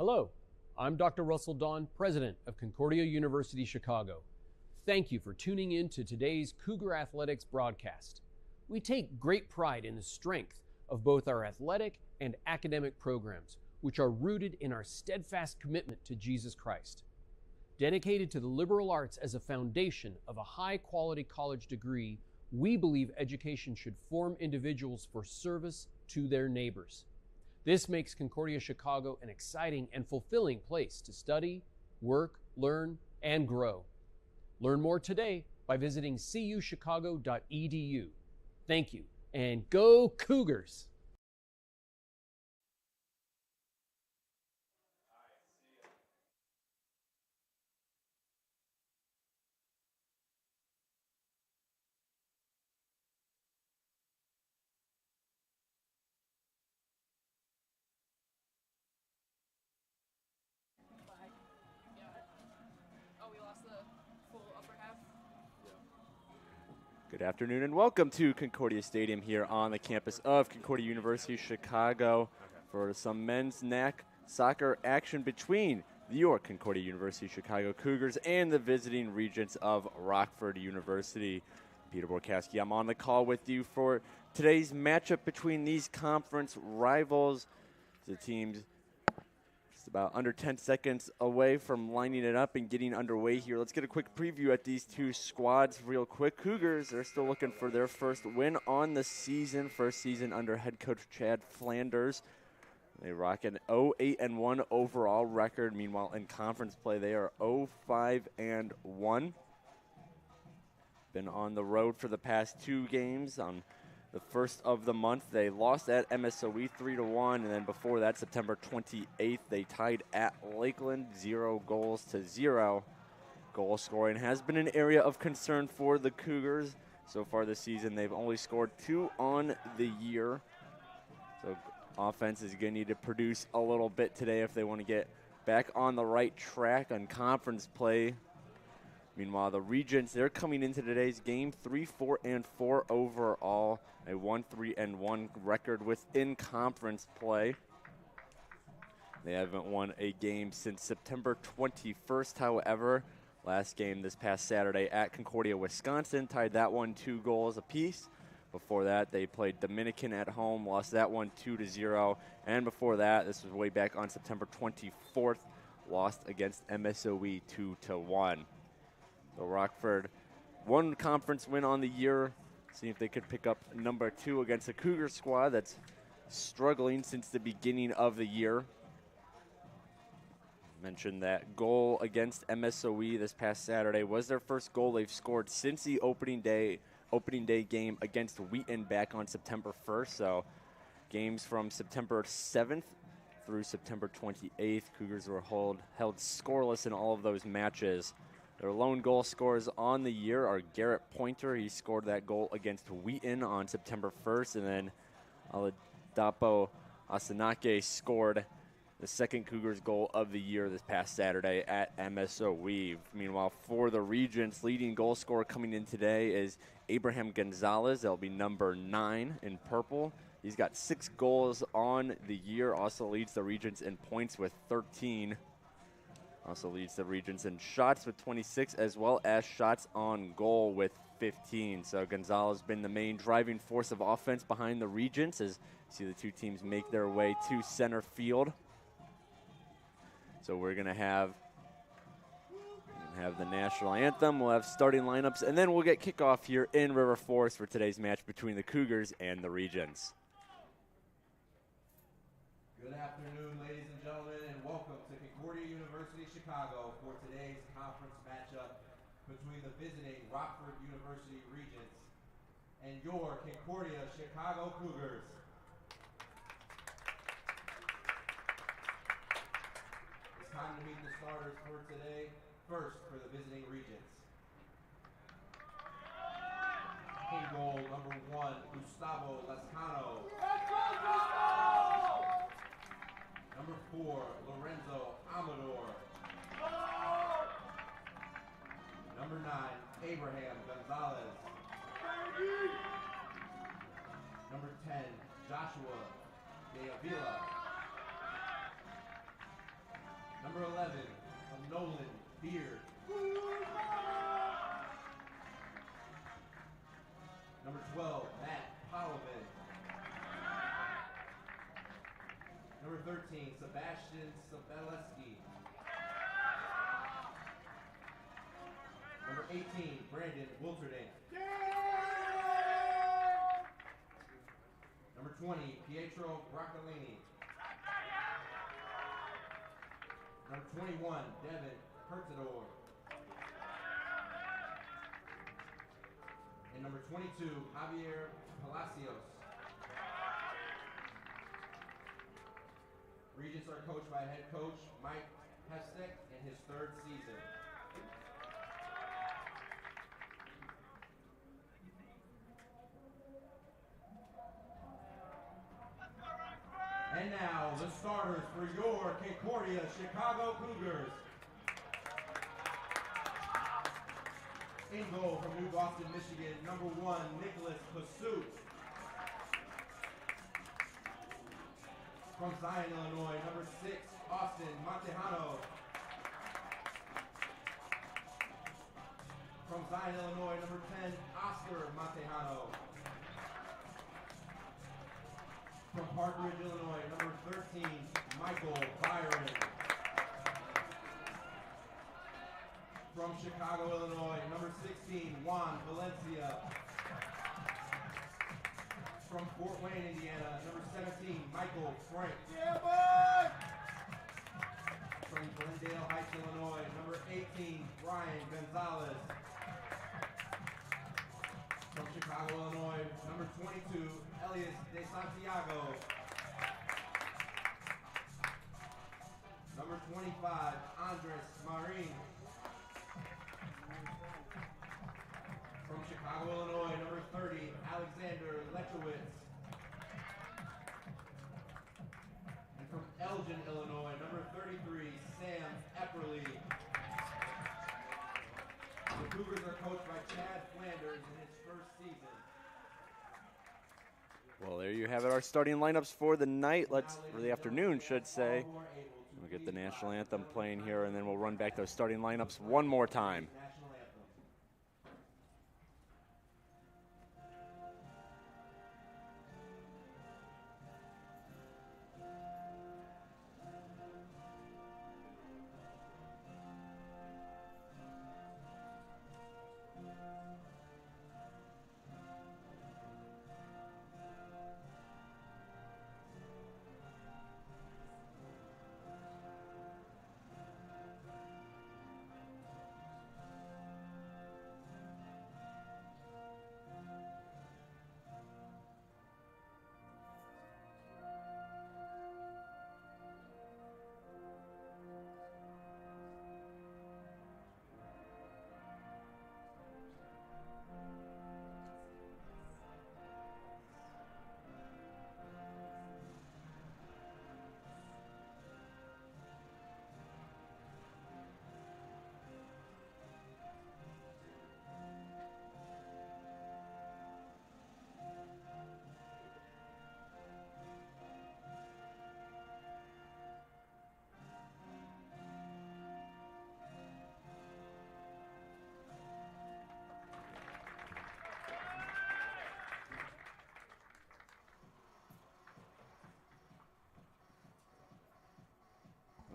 Hello, I'm Dr. Russell Dawn, President of Concordia University Chicago. Thank you for tuning in to today's Cougar Athletics broadcast. We take great pride in the strength of both our athletic and academic programs, which are rooted in our steadfast commitment to Jesus Christ. Dedicated to the liberal arts as a foundation of a high-quality college degree, we believe education should form individuals for service to their neighbors. This makes Concordia Chicago an exciting and fulfilling place to study, work, learn, and grow. Learn more today by visiting cuchicago.edu. Thank you, and go Cougars! Good afternoon and welcome to Concordia Stadium here on the campus of Concordia University Chicago for some men's NAC soccer action between your Concordia University Chicago Cougars and the visiting Regents of Rockford University. Peter Borkowski, I'm on the call with you for today's matchup between these conference rivals. The teams just about under 10 seconds away from lining it up and getting underway here. Let's get a quick preview at these two squads real quick. Cougars are still looking for their first win on the season, first season under head coach Chad Flanders. They rock an 0-8-1 overall record. Meanwhile, in conference play, they are 0-5-1. Been on the road for the past two games. On the first of the month, they lost at MSOE 3-1, and then before that, September 28th, they tied at Lakeland 0-0. Goal scoring has been an area of concern for the Cougars. So far this season, they've only scored 2 on the year. So offense is going to need to produce a little bit today if they want to get back on the right track on conference play. Meanwhile, the Regents, they're coming into today's game 3-4-4 overall, a 1-3-1 record within conference play. They haven't won a game since September 21st, however. Last game this past Saturday at Concordia, Wisconsin, tied that one 2 apiece. Before that, they played Dominican at home, lost that one 2-0. And before that, this was way back on September 24th, lost against MSOE 2-1. So Rockford, one conference win on the year. See if they could pick up number 2 against a Cougar squad that's struggling since the beginning of the year. Mentioned that goal against MSOE this past Saturday was their first goal they've scored since the opening day game against Wheaton back on September 1st. So games from September 7th through September 28th, Cougars were held scoreless in all of those matches. Their lone goal scorers on the year are Garrett Pointer. He scored that goal against Wheaton on September 1st. And then Aladapo Asanake scored the second Cougars goal of the year this past Saturday at MSOE. Meanwhile, for the Regents, leading goal scorer coming in today is Abraham Gonzalez. That'll be number 9 in purple. He's got 6 goals on the year. Also leads the Regents in points with 13. Also leads the Regents in shots with 26, as well as shots on goal with 15. So Gonzalez has been the main driving force of offense behind the Regents as you see the two teams make their way to center field. So we're going to have the national anthem. We'll have starting lineups, and then we'll get kickoff here in River Forest for today's match between the Cougars and the Regents. Good afternoon, ladies and gentlemen, and welcome to Concordia University Chicago for today's conference matchup between the visiting Rockford University Regents and your Concordia Chicago Cougars. It's time to meet the starters for today. First, for the visiting Regents. In goal, number 1, Gustavo Lascano. Number 4, Lorenzo Amador. Number 9, Abraham Gonzalez. Number 10, Joshua De Avila. Number 11, Nolan Beard. Number 12, Matt Polovin. Number 13, Sebastian Sabeleski. Number 18, Brandon Wilterding. Number 20, Pietro Broccolini. Number 21, Devin Pertador. And number 22, Javier Palacios. Regents are coached by head coach Mike Hestek in his 3rd season. And now, the starters for your Concordia Chicago Cougars. In goal from New Boston, Michigan, number 1, Nicholas Pasut. From Zion, Illinois, number 6, Austin Montejano. From Zion, Illinois, number 10, Oscar Montejano. From Park Ridge, Illinois, number 13, Michael Byron. From Chicago, Illinois, number 16, Juan Valencia. From Fort Wayne, Indiana, number 17, Michael Frank. Yeah, boy! From Glendale Heights, Illinois, number 18, Brian Gonzalez. From Chicago, Illinois, number 22, Elias De Santiago. Number 25, Andres Marin. From Chicago, Illinois, number 30, Alexander Lechowitz. And from Elgin, Illinois, number 33, Sam Epperly. The Cougars are coached by Chad Flanders in his 1st season. Well, there you have it, our starting lineups for the night. For the afternoon, should say. We'll get the national anthem playing here, and then we'll run back those starting lineups one more time.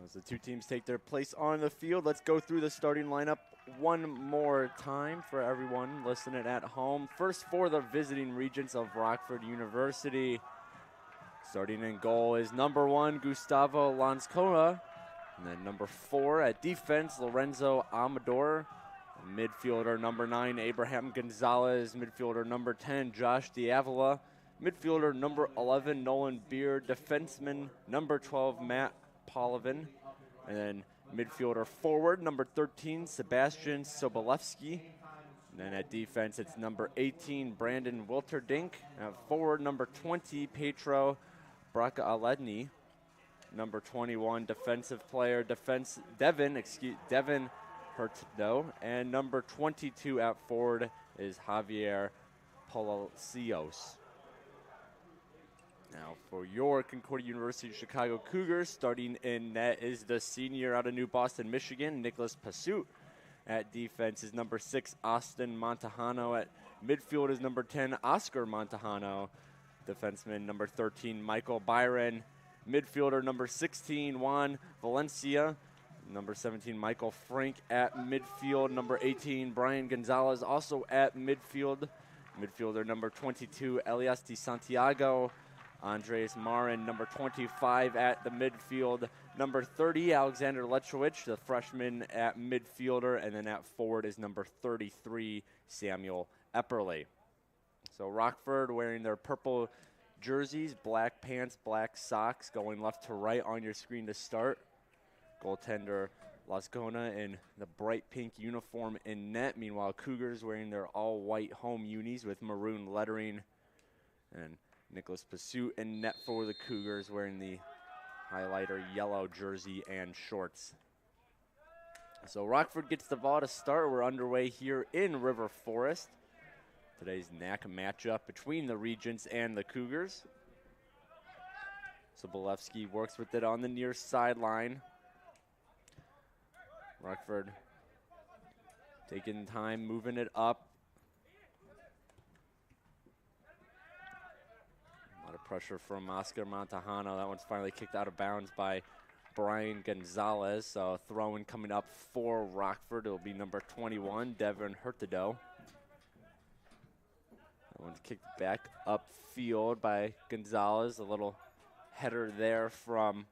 As the two teams take their place on the field, let's go through the starting lineup one more time for everyone listening at home. First, for the visiting Regents of Rockford University, starting in goal is number 1, Gustavo Lanscona. And then number 4 at defense, Lorenzo Amador. Midfielder number 9, Abraham Gonzalez. Midfielder number 10, Josh Diavola. Midfielder number 11, Nolan Beard. Defenseman number 12, Matt Polovin. And then midfielder forward, number 13, Sebastian Sobolewski. And then at defense, it's number 18, Brandon Wilterdink. At forward, number 20, Petro Broccolini. Number 21, defensive player, Devin Hurtado. And number 22 at forward is Javier Palacios. Now for your Concordia University Chicago Cougars, starting in net is the senior out of New Boston, Michigan, Nicholas Pasut. At defense is number 6, Austin Montejano. At midfield is number 10, Oscar Montejano. Defenseman number 13, Michael Byron. Midfielder number 16, Juan Valencia. Number 17, Michael Frank at midfield. Number 18, Brian Gonzalez also at midfield. Midfielder number 22, Elias Di Santiago. Andres Marin, number 25 at the midfield. Number 30, Alexander Lechowicz, the freshman at midfielder. And then at forward is number 33, Samuel Epperle. So Rockford wearing their purple jerseys, black pants, black socks, going left to right on your screen to start. Goaltender Lascona in the bright pink uniform in net. Meanwhile, Cougars wearing their all-white home unis with maroon lettering. And Nicholas Pasut in net for the Cougars wearing the highlighter yellow jersey and shorts. So Rockford gets the ball to start. We're underway here in River Forest. Today's NAC matchup between the Regents and the Cougars. Sobolewski works with it on the near sideline. Rockford taking time, moving it up. A lot of pressure from Oscar Montejano. That one's finally kicked out of bounds by Brian Gonzalez. So throw-in coming up for Rockford. It'll be number 21, Devin Hurtado. That one's kicked back upfield by Gonzalez. A little header there from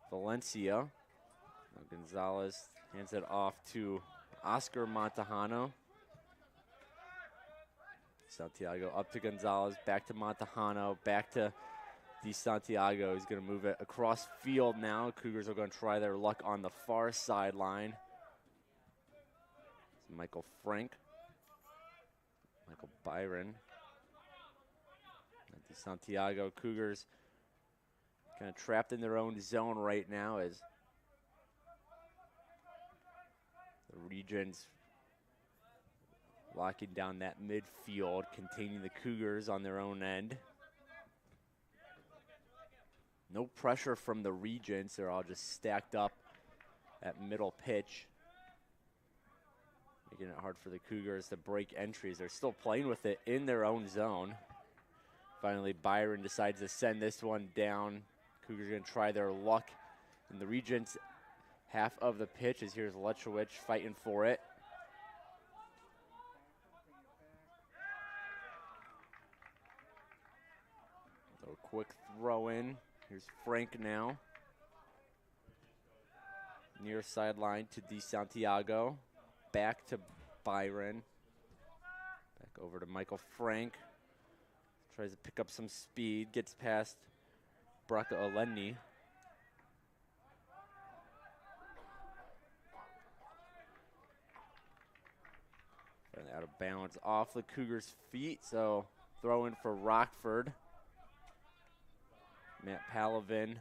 Valencia. Now Gonzalez hands it off to Oscar Montejano. Santiago up to Gonzalez, back to Montejano, back to Di Santiago. He's going to move it across field now. Cougars are going to try their luck on the far sideline. It's Michael Frank. Michael Byron. Di Santiago. Cougars kind of trapped in their own zone right now as the Regents locking down that midfield, containing the Cougars on their own end. No pressure from the Regents. They're all just stacked up at middle pitch, making it hard for the Cougars to break entries. They're still playing with it in their own zone. Finally, Byron decides to send this one down. Cougars going to try their luck in the Regents' half of the pitch, as here's Lechowicz fighting for it. So a quick throw in. Here's Frank now. Near sideline to Di Santiago. Back to Byron. Back over to Michael Frank. Tries to pick up some speed. Gets past Braca Oleni. Out of bounds off the Cougars' feet, so throw in for Rockford. Matt Palavin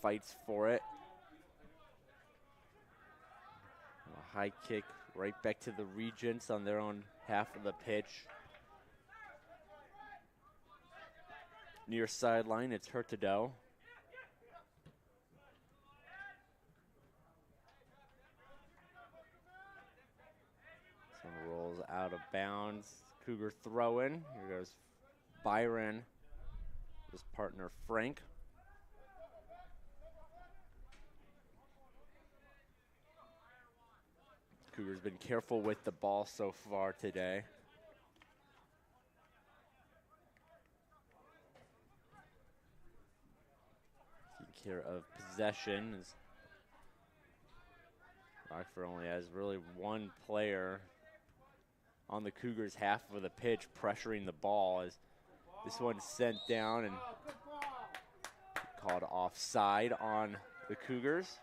fights for it. A high kick right back to the Regents on their own half of the pitch. Near sideline, it's Hurtado. Rolls out of bounds. Cougar throw in. Here goes Byron, his partner Frank. Cougars been careful with the ball so far today. Taking care of possession. As Rockford only has really one player on the Cougars' half of the pitch pressuring the ball, as this one's sent down and called offside on the Cougars.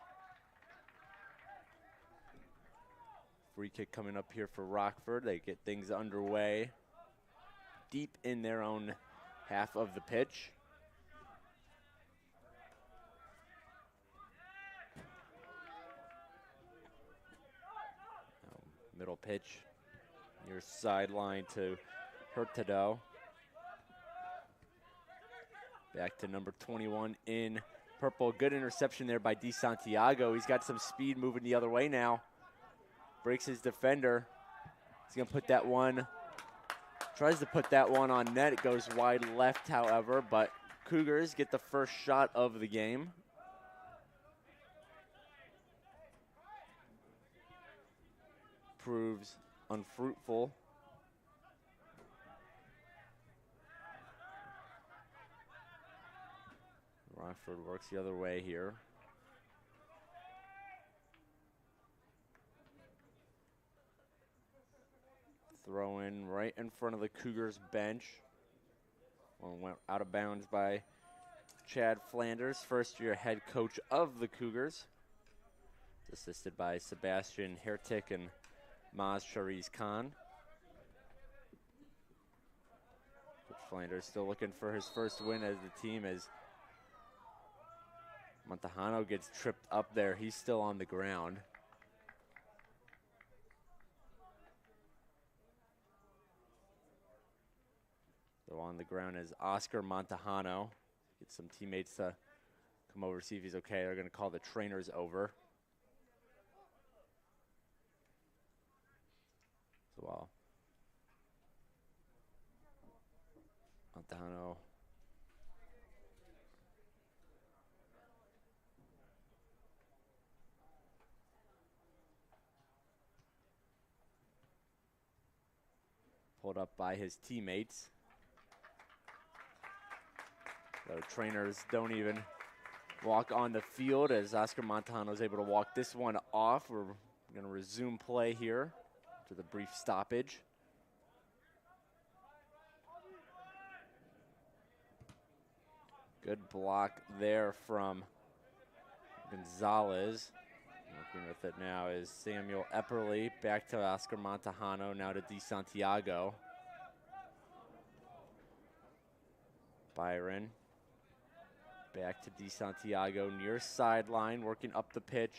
Free kick coming up here for Rockford. They get things underway deep in their own half of the pitch. Middle pitch. Near sideline to Hurtado. Back to number 21 in purple. Good interception there by DeSantiago. He's got some speed moving the other way now. Breaks his defender. He's going to put that one, tries to put that one on net. It goes wide left, however, but Cougars get the first shot of the game. Proves unfruitful. Rockford works the other way here. Throw in right in front of the Cougars bench. One went out of bounds by Chad Flanders, first-year head coach of the Cougars. Assisted by Sebastian Hertic and Maz Shariz Khan. Coach Flanders still looking for his first win as the team, as Montejano gets tripped up there. He's still on the ground. So on the ground is Oscar Montejano. Get some teammates to come over, see if he's okay. They're going to call the trainers over. So while Montejano pulled up by his teammates. The trainers don't even walk on the field as Oscar Montejano is able to walk this one off. We're going to resume play here after the brief stoppage. Good block there from Gonzalez. Working with it now is Samuel Epperly. Back to Oscar Montejano, now to DeSantiago. Byron. Back to DeSantiago, near sideline, working up the pitch.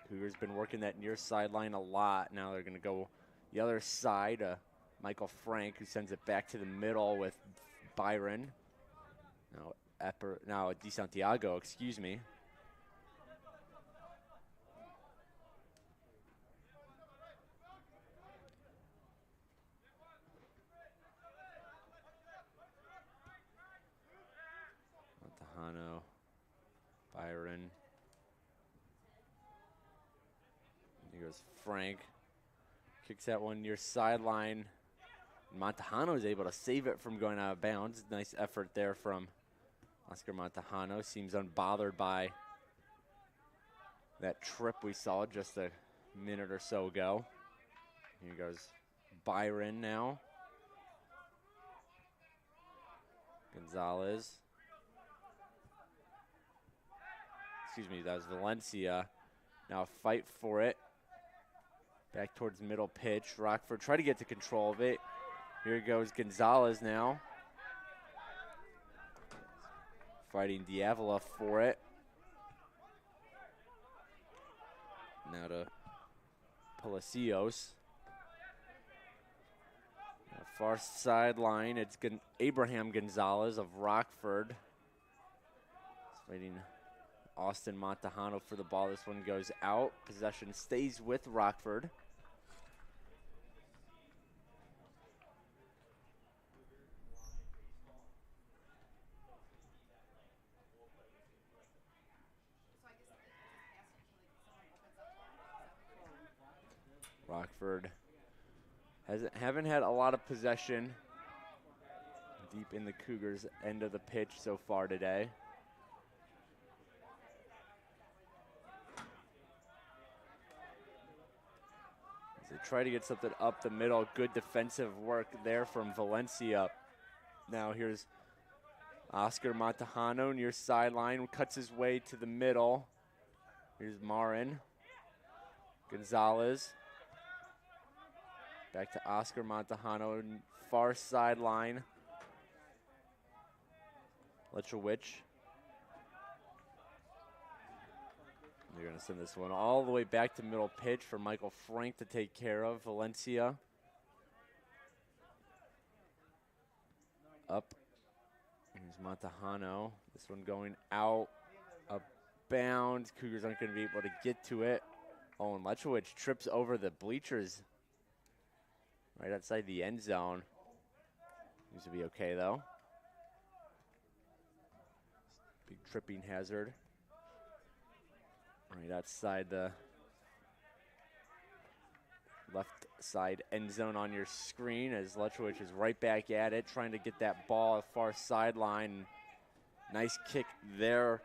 Cougars been working that near sideline a lot. Now they're going to go the other side. Michael Frank, who sends it back to the middle with Byron. Now DeSantiago, excuse me. Montejano, Byron. Here goes Frank. Kicks that one near sideline. Montejano is able to save it from going out of bounds. Nice effort there from Oscar Montejano. Seems unbothered by that trip we saw just a minute or so ago. Here goes Byron now. Gonzalez. Excuse me, that was Valencia. Now fight for it. Back towards middle pitch. Rockford try to get to control of it. Here goes Gonzalez now. Fighting Diavola for it. Now to Palacios. Now far sideline, it's Abraham Gonzalez of Rockford. He's fighting Austin Montejano for the ball. This one goes out. Possession stays with Rockford. Rockford haven't had a lot of possession deep in the Cougars' end of the pitch so far today. As they try to get something up the middle, good defensive work there from Valencia. Now here's Oscar Montejano near sideline, cuts his way to the middle. Here's Marin. Gonzalez. Back to Oscar Montejano, far sideline. Lechowicz. They're going to send this one all the way back to middle pitch for Michael Frank to take care of. Valencia. Up. And There's Montejano. This one going out of bounds. Cougars aren't going to be able to get to it. Oh, and Lechowicz trips over the bleachers right outside the end zone. Seems to be okay, though. Big tripping hazard. Right outside the left side end zone on your screen as Lechowicz is right back at it, trying to get that ball at far sideline. Nice kick there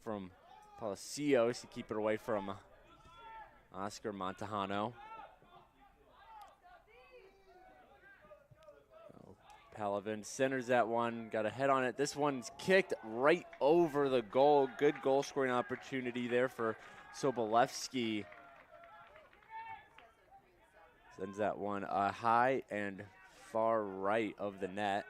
from Palacios to keep it away from Oscar Montejano. Palavin centers that one, got a head on it. This one's kicked right over the goal. Good goal scoring opportunity there for Sobolewski. Sends that one high and far right of the net.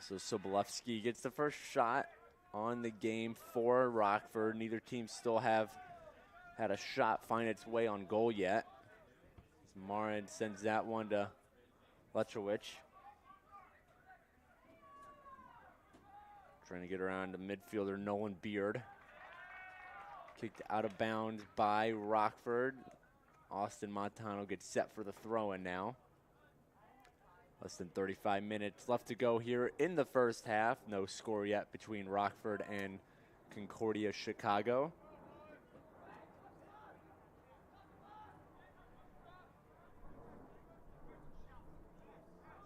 So Sobolewski gets the first shot on the game for Rockford. Neither team still have had a shot find its way on goal yet. Marin sends that one to Lechowicz. Trying to get around the midfielder Nolan Beard. Kicked out of bounds by Rockford. Austin Montano gets set for the throw-in now. Less than 35 minutes left to go here in the first half. No score yet between Rockford and Concordia Chicago.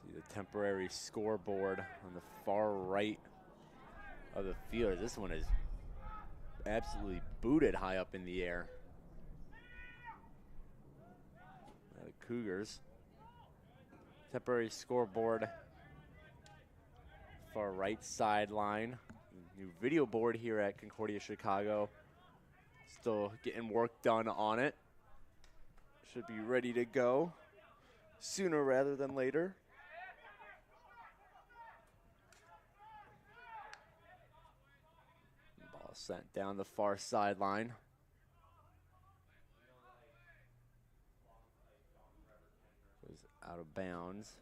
See the temporary scoreboard on the far right of the field. This one is absolutely booted high up in the air. The Cougars. Temporary scoreboard, far right sideline. New video board here at Concordia Chicago. Still getting work done on it. Should be ready to go sooner rather than later. Ball sent down the far sideline. Out of bounds.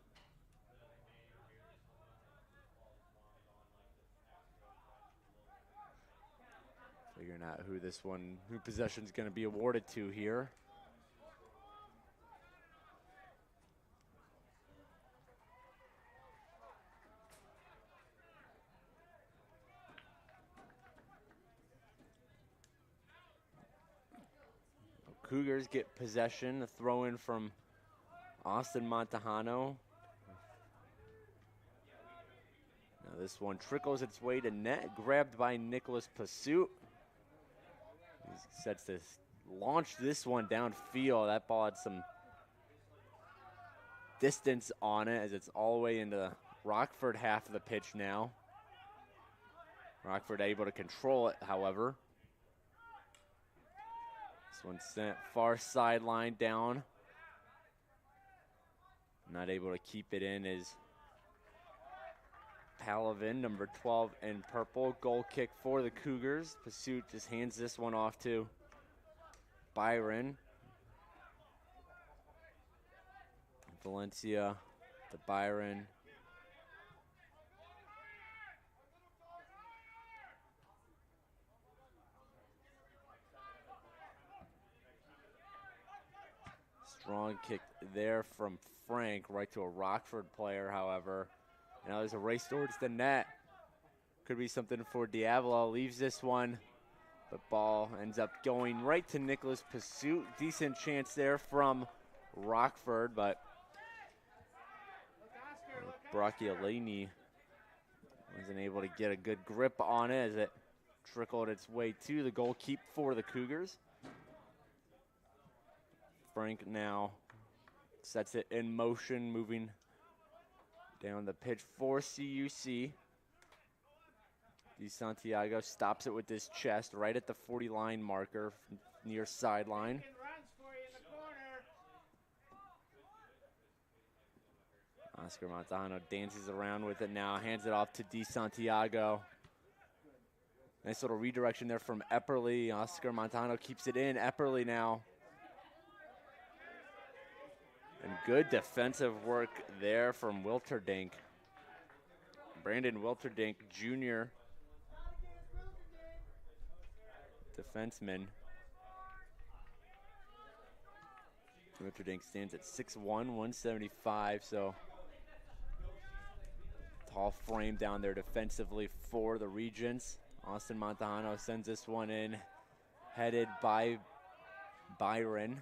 Figuring out who possession's going to be awarded to here. Cougars get possession, a throw in from Austin Montejano. Now this one trickles its way to net, grabbed by Nicholas Pursuit. He sets to launch this one downfield. That ball had some distance on it as it's all the way into the Rockford half of the pitch now. Rockford able to control it, however. This one sent far sideline down. Not able to keep it in is Palavin, number 12 in purple. Goal kick for the Cougars. Pursuit just hands this one off to Byron. Valencia to Byron. Strong kick there from Frank, right to a Rockford player, however. Now there's a race towards the net. Could be something for Diavolo. Leaves this one. The ball ends up going right to Nicholas Pursuit. Decent chance there from Rockford, but Bracciolini wasn't able to get a good grip on it as it trickled its way to the goal keep for the Cougars. Frank now sets it in motion, moving down the pitch for CUC. Di Santiago stops it with his chest right at the 40-line marker near sideline. Oscar Montano dances around with it now, hands it off to Di Santiago. Nice little redirection there from Epperly. Oscar Montano keeps it in. Epperly now. And good defensive work there from Wilterdink. Brandon Wilterdink, Jr. defenseman. Wilterdink stands at 6'1", 175, so tall frame down there defensively for the Regents. Austin Montano sends this one in, headed by Byron.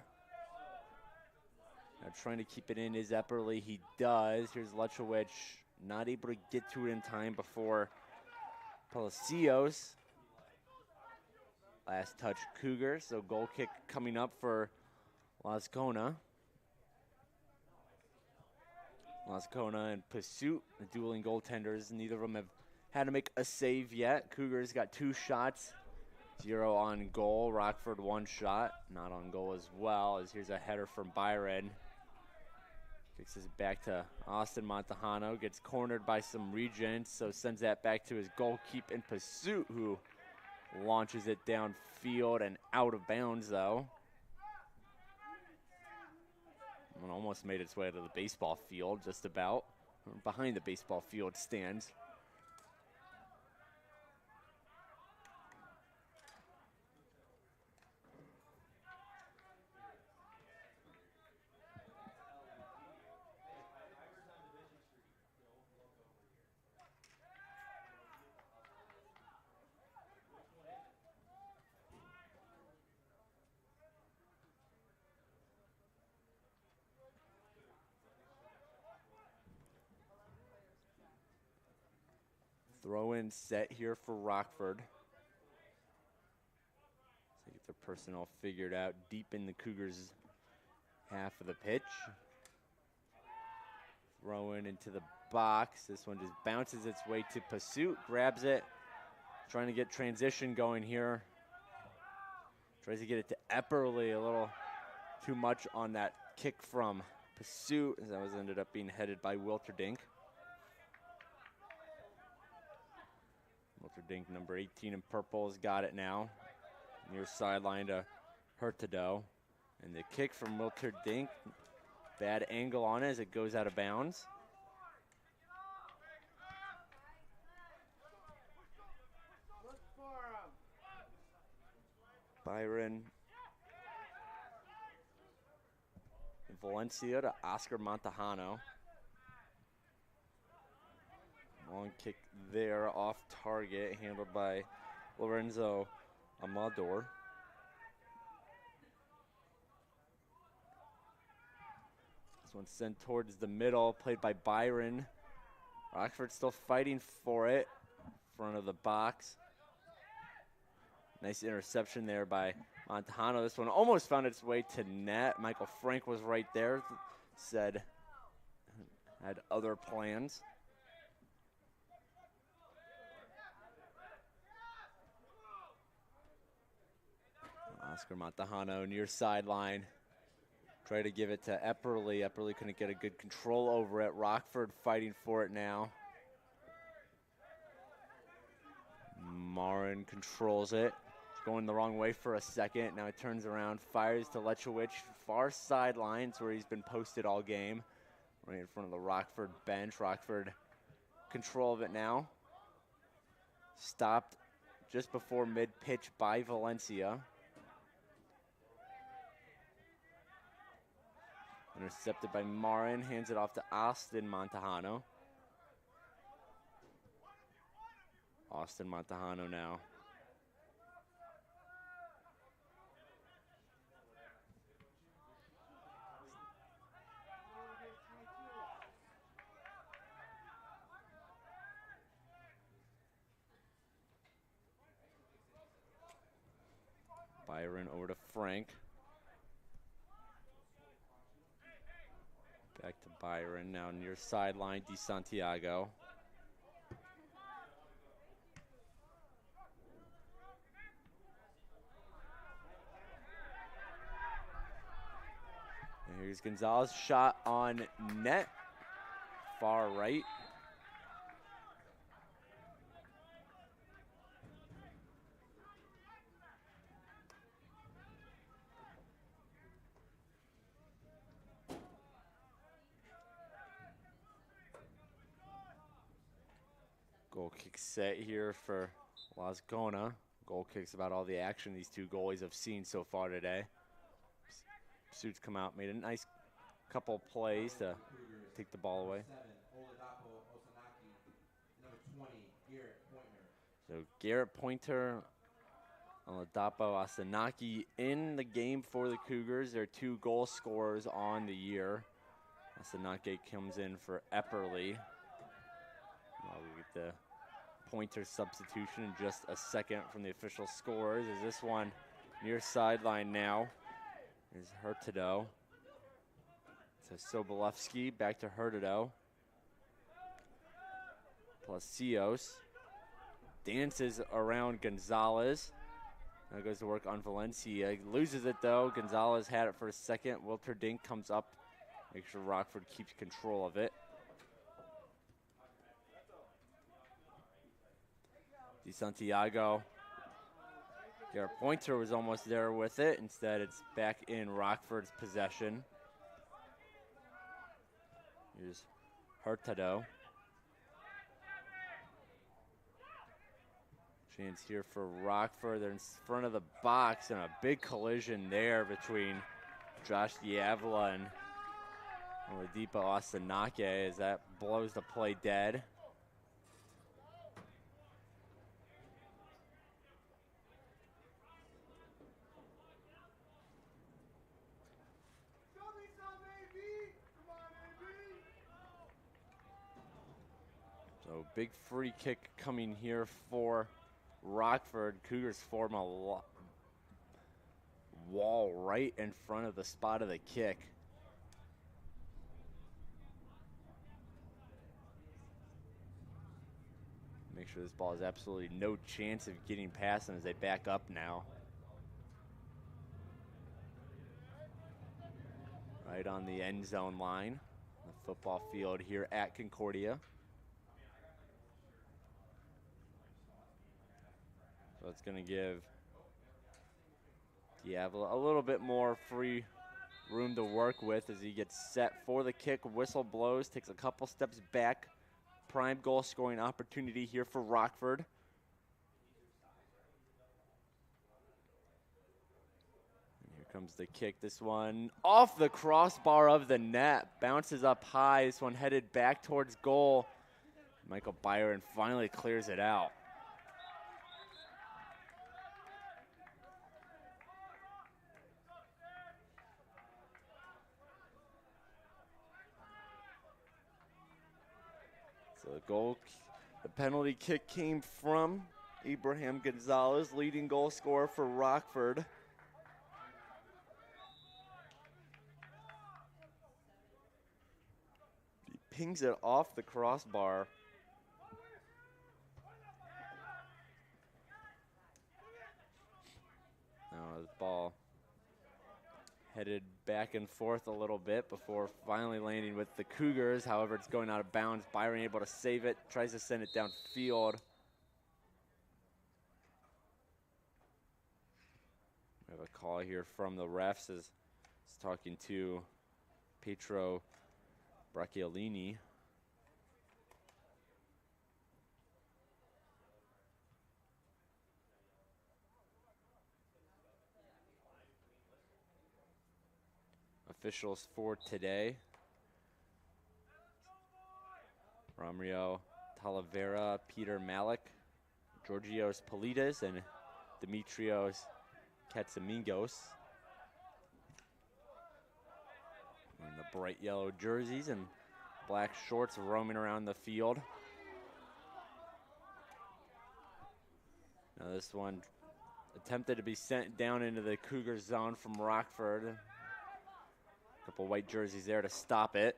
Now trying to keep it in is Epperly. He does. Here's Lechowicz, not able to get to it in time before Palacios. Last touch Cougars, so goal kick coming up for Lascona. Lascona and Pursuit, the dueling goaltenders. Neither of them have had to make a save yet. Cougars got 2 shots, 0 on goal. Rockford 1 shot, not on goal as well, as here's a header from Byron. Kicks this back to Austin Montano, gets cornered by some Regents, so sends that back to his goalkeeper in Pursuit, who launches it downfield and out of bounds though. One almost made its way to the baseball field, just about. Behind the baseball field stands. Throw-in set here for Rockford. So get their personnel figured out deep in the Cougars' half of the pitch. Throw-in into the box. This one just bounces its way to Pursuit, grabs it. Trying to get transition going here. Tries to get it to Epperly, a little too much on that kick from Pursuit, as that was ended up being headed by Wilterdink. Wilterdink, number 18 in purple, has got it now. Near sideline to Hurtado. And the kick from Wilterdink, bad angle on it as it goes out of bounds. Byron. Valencia to Oscar Montano. Long kick there off target, handled by Lorenzo Amador. This one's sent towards the middle, played by Byron. Rockford still fighting for it, front of the box. Nice interception there by Montano. This one almost found its way to net. Michael Frank was right there, said had other plans. Oscar Montano near sideline. Try to give it to Epperly. Epperly couldn't get a good control over it. Rockford fighting for it now. Marin controls it. It's going the wrong way for a second. Now it turns around, fires to Lechowicz. Far sidelines where he's been posted all game. Right in front of the Rockford bench. Rockford control of it now. Stopped just before mid-pitch by Valencia. Intercepted by Marin, hands it off to Austin Montano. Austin Montano now. Byron over to Frank. Back to Byron, now near sideline, DeSantiago. And here's Gonzalez, shot on net, far right. Goal kick set here for Las Gona. Goal kicks about all the action these two goalies have seen so far today. Suits come out, made a nice couple plays to take the ball away. So Garrett Pointer, Oladapo Asanaki in the game for the Cougars. They're 2 goal scorers on the year. Asanaki comes in for Epperly. We get the Pointer substitution in just a second from the official scorers. Is this one near sideline now? Is Hurtado. To Sobolewski, back to Hurtado. Placios dances around Gonzalez. Now goes to work on Valencia. He loses it though. Gonzalez had it for a second. Wilter Dink comes up. Make sure Rockford keeps control of it. Di Santiago. Garrett Pointer was almost there with it. Instead, it's back in Rockford's possession. Here's Hurtado. Chance here for Rockford. They're in front of the box, and a big collision there between Josh Diavola and Oladipo Asanake as that blows the play dead. So big free kick coming here for Rockford. Cougars form a wall right in front of the spot of the kick. Make sure this ball has absolutely no chance of getting past them as they back up now. Right on the end zone line, the football field here at Concordia. So it's going to give Diavola a little bit more free room to work with as he gets set for the kick. Whistle blows, takes a couple steps back. Prime goal scoring opportunity here for Rockford. And here comes the kick. This one off the crossbar of the net. Bounces up high. This one headed back towards goal. Michael Byron finally clears it out. So the penalty kick came from Abraham Gonzalez, leading goal scorer for Rockford. He pings it off the crossbar. Now the ball headed back and forth a little bit before finally landing with the Cougars. However, it's going out of bounds. Byron able to save it, tries to send it downfield. We have a call here from the refs as he's talking to Pietro Bracciolini. Officials for today: Romeo Talavera, Peter Malik, Georgios Polides, and Dimitrios Katsamingos. In the bright yellow jerseys and black shorts roaming around the field. Now this one attempted to be sent down into the Cougar zone from Rockford. Couple white jerseys there to stop it.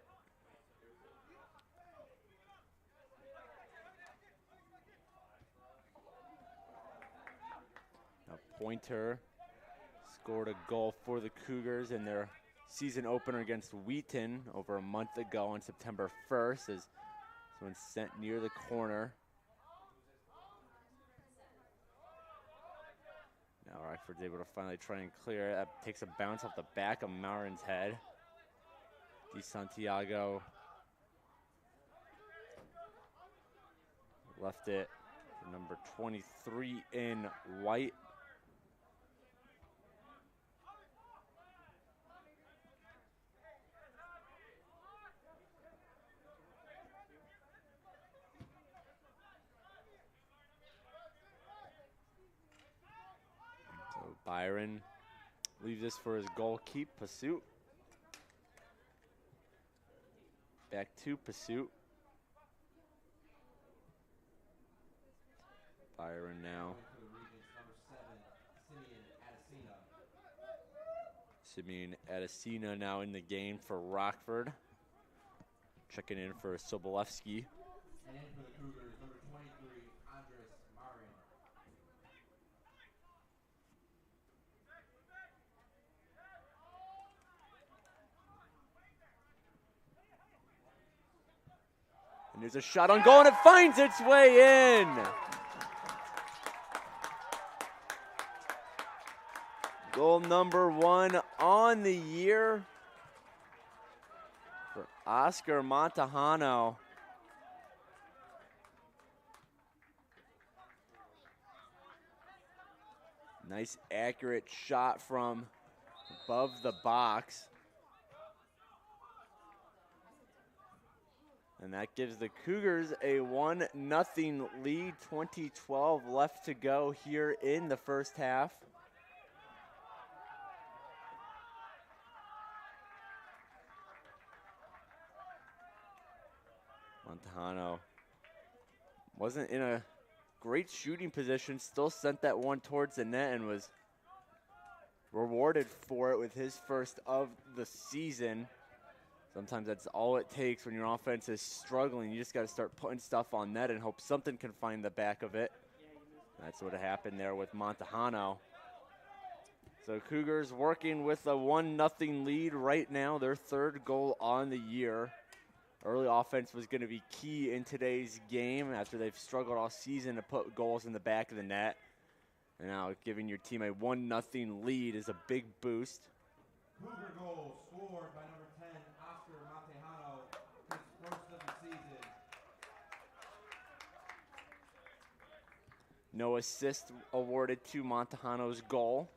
Now Pointer scored a goal for the Cougars in their season opener against Wheaton over a month ago on September 1st as this one's sent near the corner. Now Rockford's able to finally try and clear it. That takes a bounce off the back of Marin's head. Di Santiago Left it for number 23 in white. So Byron leaves this for his goalkeeper, Pursuit. Back to Pursuit. Byron now. Simeon Adesina now in the game for Rockford. Checking in for Sobolewski. And in for the Cougars, number 23, Andres Marin. And there's a shot on goal, and it finds its way in. Goal number 1 on the year for Oscar Montejano. Nice accurate shot from above the box. And that gives the Cougars a 1-0 lead, 20-12 left to go here in the first half. Montejano wasn't in a great shooting position, still sent that one towards the net and was rewarded for it with his first of the season. Sometimes that's all it takes when your offense is struggling. You just got to start putting stuff on net and hope something can find the back of it. That's what happened there with Montejano. So Cougars working with a 1-0 lead right now, their 3rd goal on the year. Early offense was going to be key in today's game after they've struggled all season to put goals in the back of the net. And now giving your team a 1-0 lead is a big boost. Cougar goal scored by number 10, Oscar Montejano, his first of the season. No assist awarded to Montejano's goal.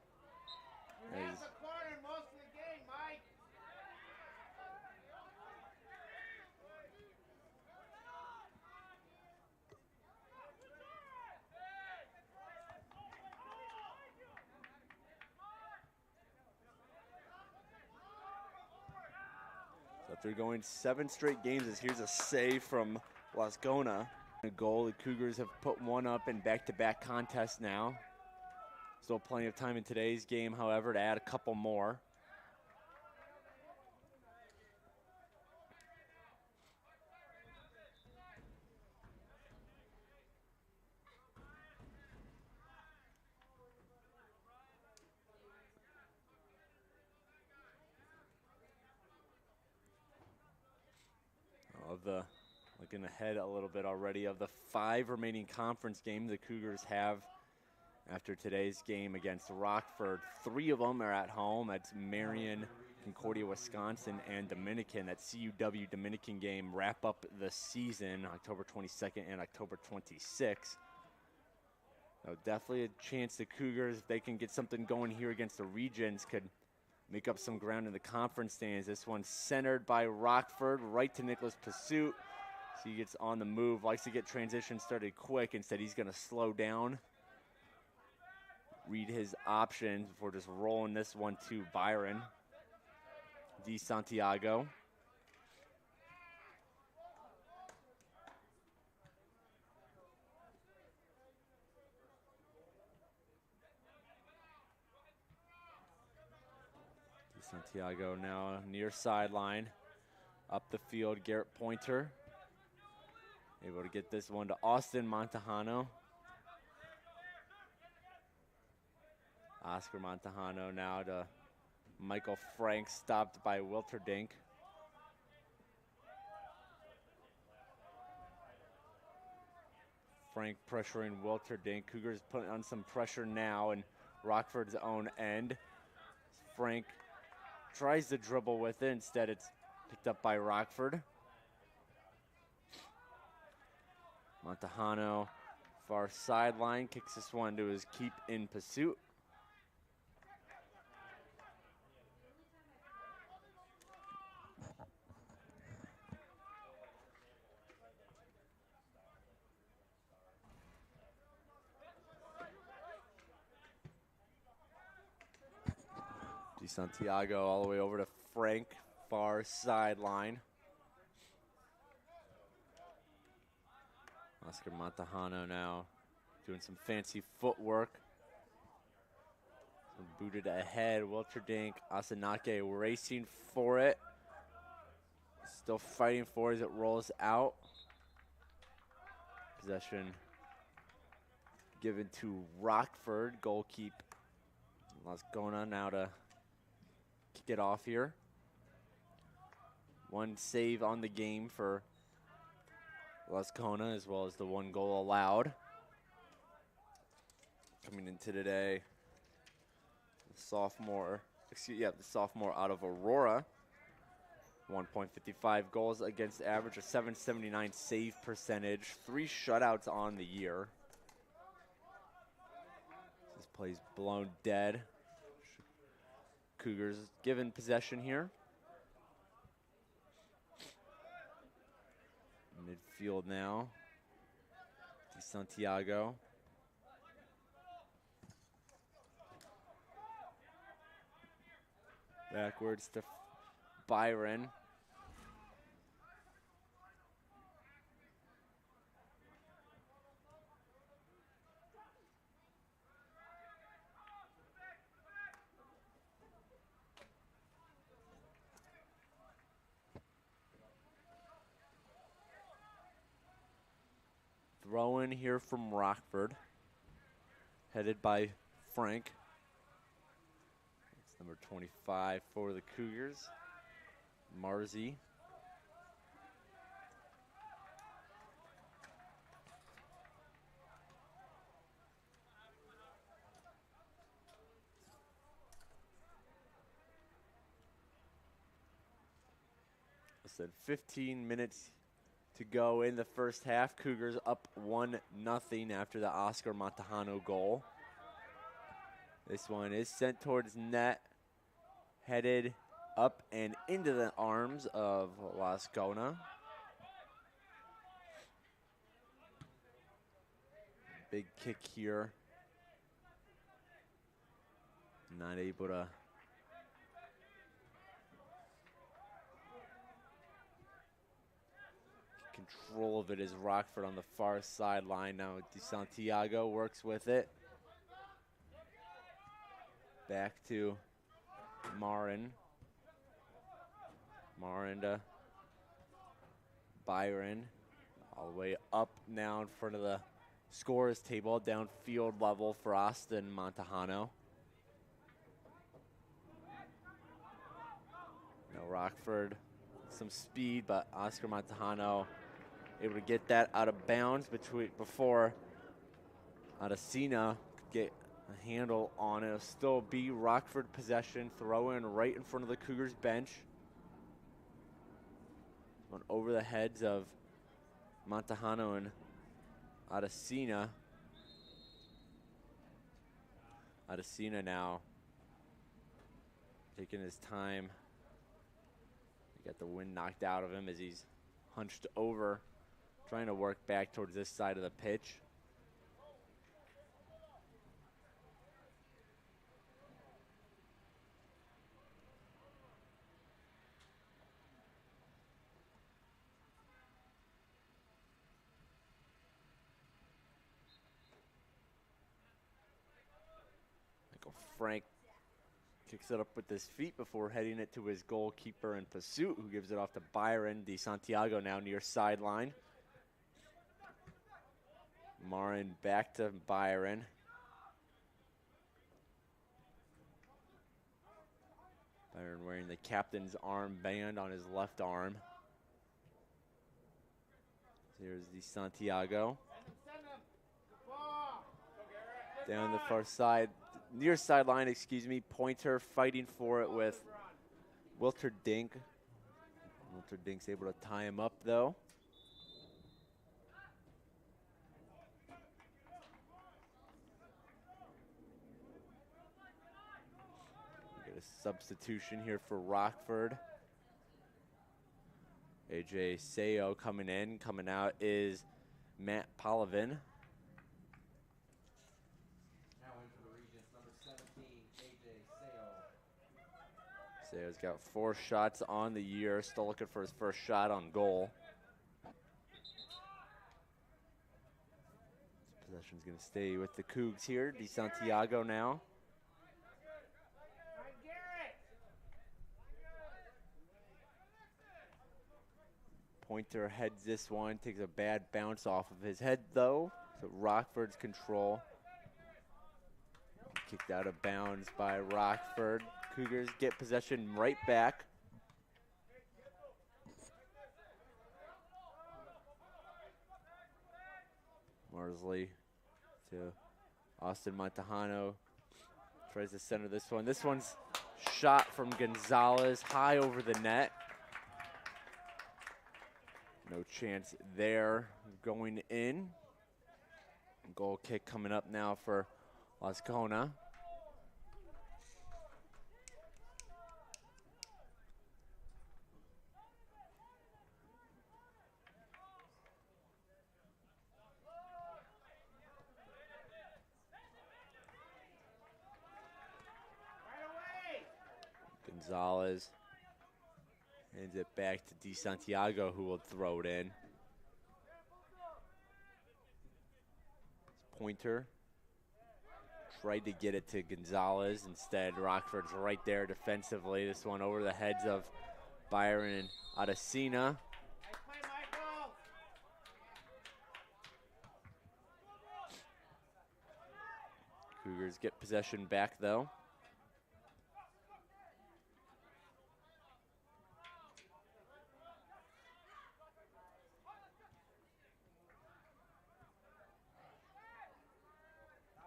After going 7 straight games, as here's a save from Lascona. A goal, the Cougars have put one up in back-to-back contests now. Still plenty of time in today's game, however, to add a couple more. Looking ahead a little bit already, of the 5 remaining conference games the Cougars have after today's game against Rockford, 3 of them are at home. That's Marion, Concordia, Wisconsin, and Dominican. That CUW Dominican game wrap up the season October 22nd and October 26th. So definitely a chance the Cougars, if they can get something going here against the Regents, could make up some ground in the conference stands. This one centered by Rockford, right to Nicholas Pursuit. So he gets on the move, likes to get transition started quick. Instead, he's going to slow down, read his options before just rolling this one to Byron Di Santiago. Di Santiago now near sideline. Up the field, Garrett Pointer. Able to get this one to Austin Montejano. Oscar Montejano now to Michael Frank, stopped by Wilterdink. Frank pressuring Wilterdink. Cougars putting on some pressure now in Rockford's own end. Frank tries to dribble with it. Instead, it's picked up by Rockford. Montejano, far sideline, kicks this one to his keep in pursuit. Santiago all the way over to Frank, far sideline. Oscar Montejano now doing some fancy footwork. Booted ahead, Wilterdink, Asanake racing for it. Still fighting for it as it rolls out. Possession given to Rockford, goalkeep. Lots going on now to kick it off here. One save on the game for Las Cona, as well as the one goal allowed. Coming into today, the sophomore out of Aurora. 1.55 goals against average, a 779 save percentage, 3 shutouts on the year. This play's blown dead. Cougars given possession here. Midfield now. Santiago. Backwards to Byron. Throw in here from Rockford, headed by Frank. It's number 25 for the Cougars, Marzi. I said 15 minutes to go in the first half. Cougars up 1-0 after the Oscar Montejano goal. This one is sent towards net, headed up and into the arms of Las Cona. Big kick here. Not able to control of it is Rockford on the far sideline. Now DeSantiago works with it. Back to Marin. Marin to Byron. All the way up now in front of the scorers table, downfield level for Austin Montejano. Now Rockford, some speed, but Oscar Montejano able to get that out of bounds before Adesina could get a handle on it. It'll still be Rockford possession, throw in right in front of the Cougars bench. One over the heads of Montejano and Adesina. Adesina now taking his time. He got the wind knocked out of him as he's hunched over, trying to work back towards this side of the pitch. Michael Frank kicks it up with his feet before heading it to his goalkeeper in pursuit, who gives it off to Byron. DeSantiago now near sideline. Marin back to Byron. Byron wearing the captain's armband on his left arm. Here's DeSantiago. Down the far side, near sideline, excuse me. Pointer fighting for it with Wilterdink. Wilterdink's able to tie him up though. A substitution here for Rockford. AJ Sayo coming in. Coming out is Matt Polavin. Now in for the Regents, number 17, AJ Sayo. Sayo's got 4 shots on the year. Still looking for his first shot on goal. Possession's going to stay with the Cougs here. DeSantiago now. Pointer heads this one, takes a bad bounce off of his head though. So Rockford's control. Kicked out of bounds by Rockford. Cougars get possession right back. Marsley to Austin Montejano. Tries to center this one. This one's shot from Gonzalez high over the net. No chance there going in. Goal kick coming up now for Lascona. Gonzalez hands it back to DeSantiago, who will throw it in. Pointer tried to get it to Gonzalez. Instead, Rockford's right there defensively. This one over the heads of Byron and Adesina. Cougars get possession back, though.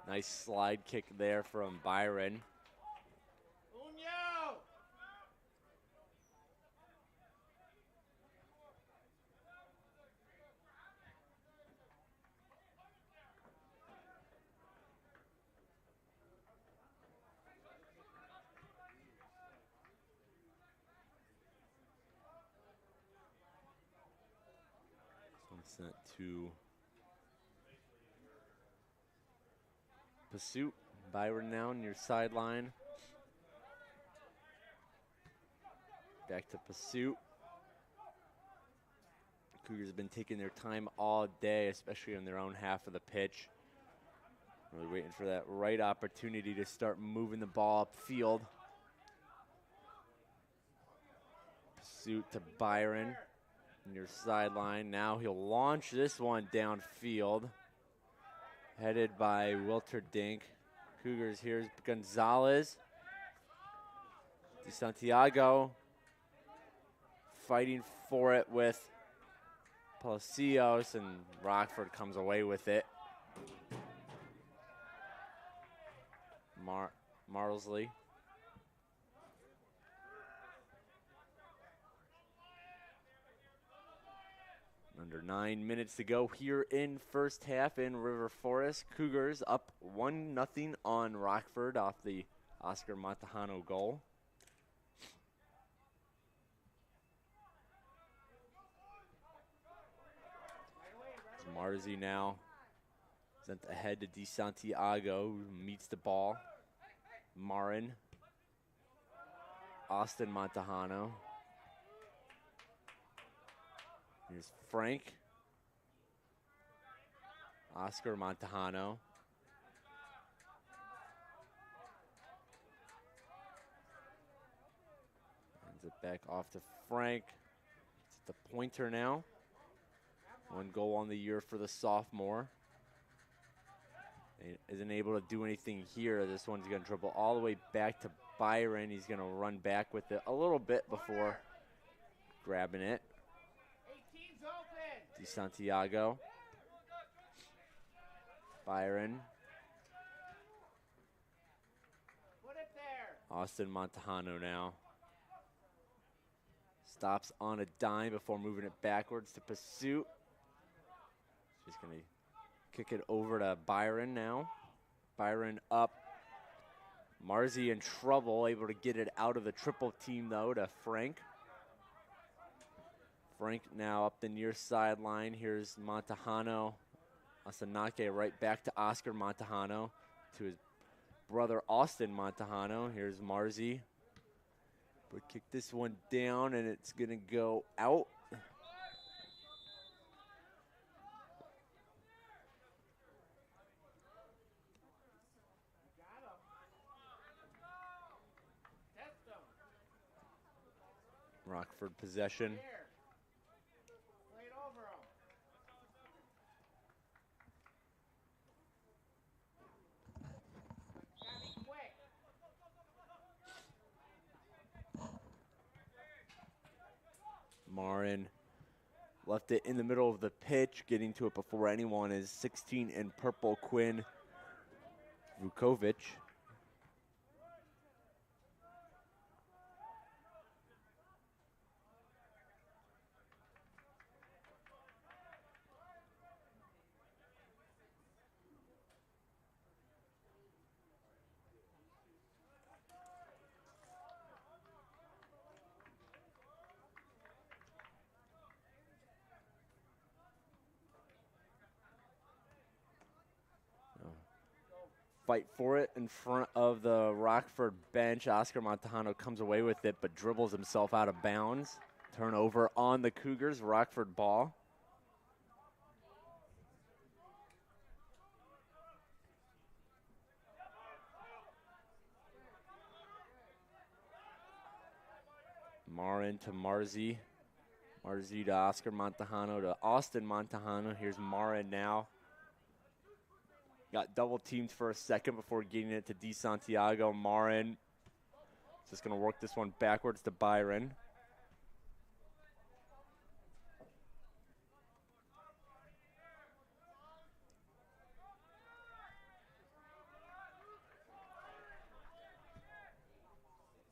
Nice slide kick there from Byron. Sent to Pursuit. Byron now near sideline. Back to Pursuit. Cougars have been taking their time all day, especially on their own half of the pitch. Really waiting for that right opportunity to start moving the ball upfield. Pursuit to Byron. Near sideline. Now he'll launch this one downfield. Headed by Wilter Dink. Cougars, here's Gonzalez. DeSantiago fighting for it with Palacios, and Rockford comes away with it. Marsley. Under 9 minutes to go here in first half in River Forest. Cougars up 1-0 on Rockford off the Oscar Montejano goal. Marzi now sent ahead to DeSantiago, who meets the ball. Marin. Austin Montejano. Here's Frank. Oscar Montejano. Hands it back off to Frank. It's the Pointer now. 1 goal on the year for the sophomore. Isn't able to do anything here. This one's going to dribble all the way back to Byron. He's going to run back with it a little bit before grabbing it. DeSantiago. Byron. Austin Montejano now. Stops on a dime before moving it backwards to Pursuit. He's going to kick it over to Byron now. Byron up. Marzi in trouble, able to get it out of the triple team though to Frank. Frank now up the near sideline. Here's Montejano. Asanake right back to Oscar Montejano, to his brother Austin Montejano. Here's Marzi. But kick this one down and it's gonna go out. Rockford possession. Marin left it in the middle of the pitch, getting to it before anyone is 16 in purple, Quinn Vukovic. Fight for it in front of the Rockford bench. Oscar Montejano comes away with it, but dribbles himself out of bounds. Turnover on the Cougars, Rockford ball. Marin to Marzi. Marzi to Oscar Montejano to Austin Montejano. Here's Marin now. Got double teamed for a second before getting it to DeSantiago. Marin just going to work this one backwards to Byron.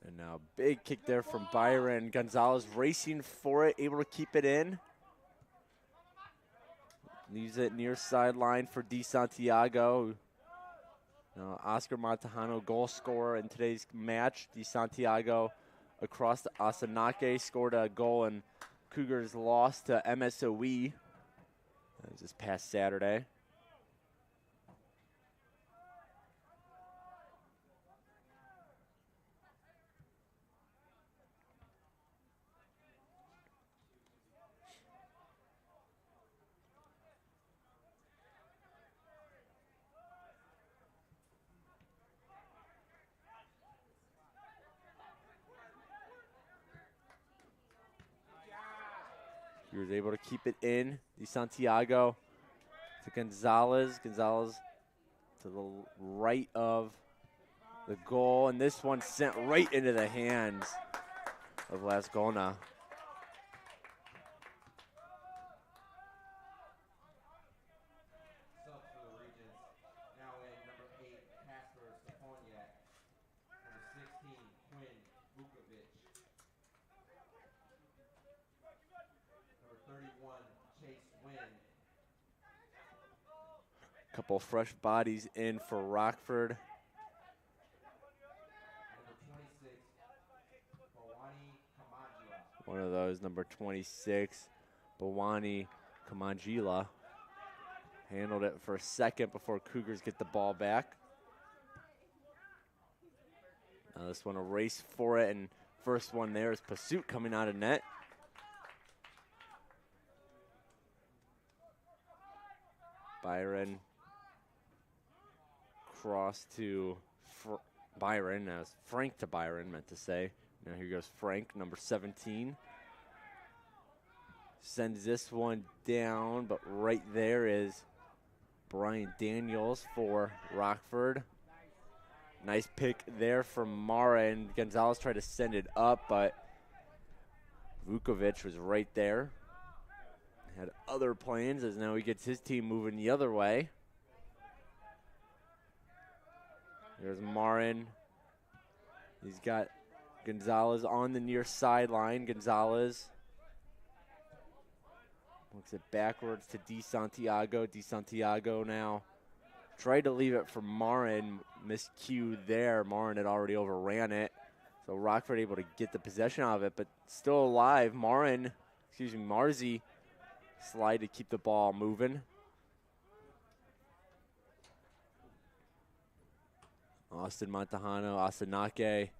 And now big kick there from Byron. Gonzalez racing for it, able to keep it in. Leaves it near sideline for DeSantiago. Now Oscar Montejano, goal scorer in today's match. DeSantiago across to Asanake, scored a goal, and Cougars lost to MSOE. That was this past Saturday. He was able to keep it in. DeSantiago to Gonzalez. Gonzalez to the right of the goal. And this one sent right into the hands of Lascona. Couple fresh bodies in for Rockford. One of those, number 26, Bawani Kamangila. Handled it for a second before Cougars get the ball back. Now this one a race for it, and first one there is Pursuit coming out of net. Byron. Cross to Byron, as Frank to Byron, meant to say. Now here goes Frank, number 17. Sends this one down, but right there is Brian Daniels for Rockford. Nice pick there from Mara, and Gonzalez tried to send it up, but Vukovic was right there. Had other plans, as now he gets his team moving the other way. There's Marin. He's got Gonzalez on the near sideline. Gonzalez looks it backwards to DeSantiago. DeSantiago now Tried to leave it for Marin, miscue there. Marin had already overran it. So Rockford able to get the possession out of it, but still alive. Marzi slide to keep the ball moving. Austin Montejano, Asanake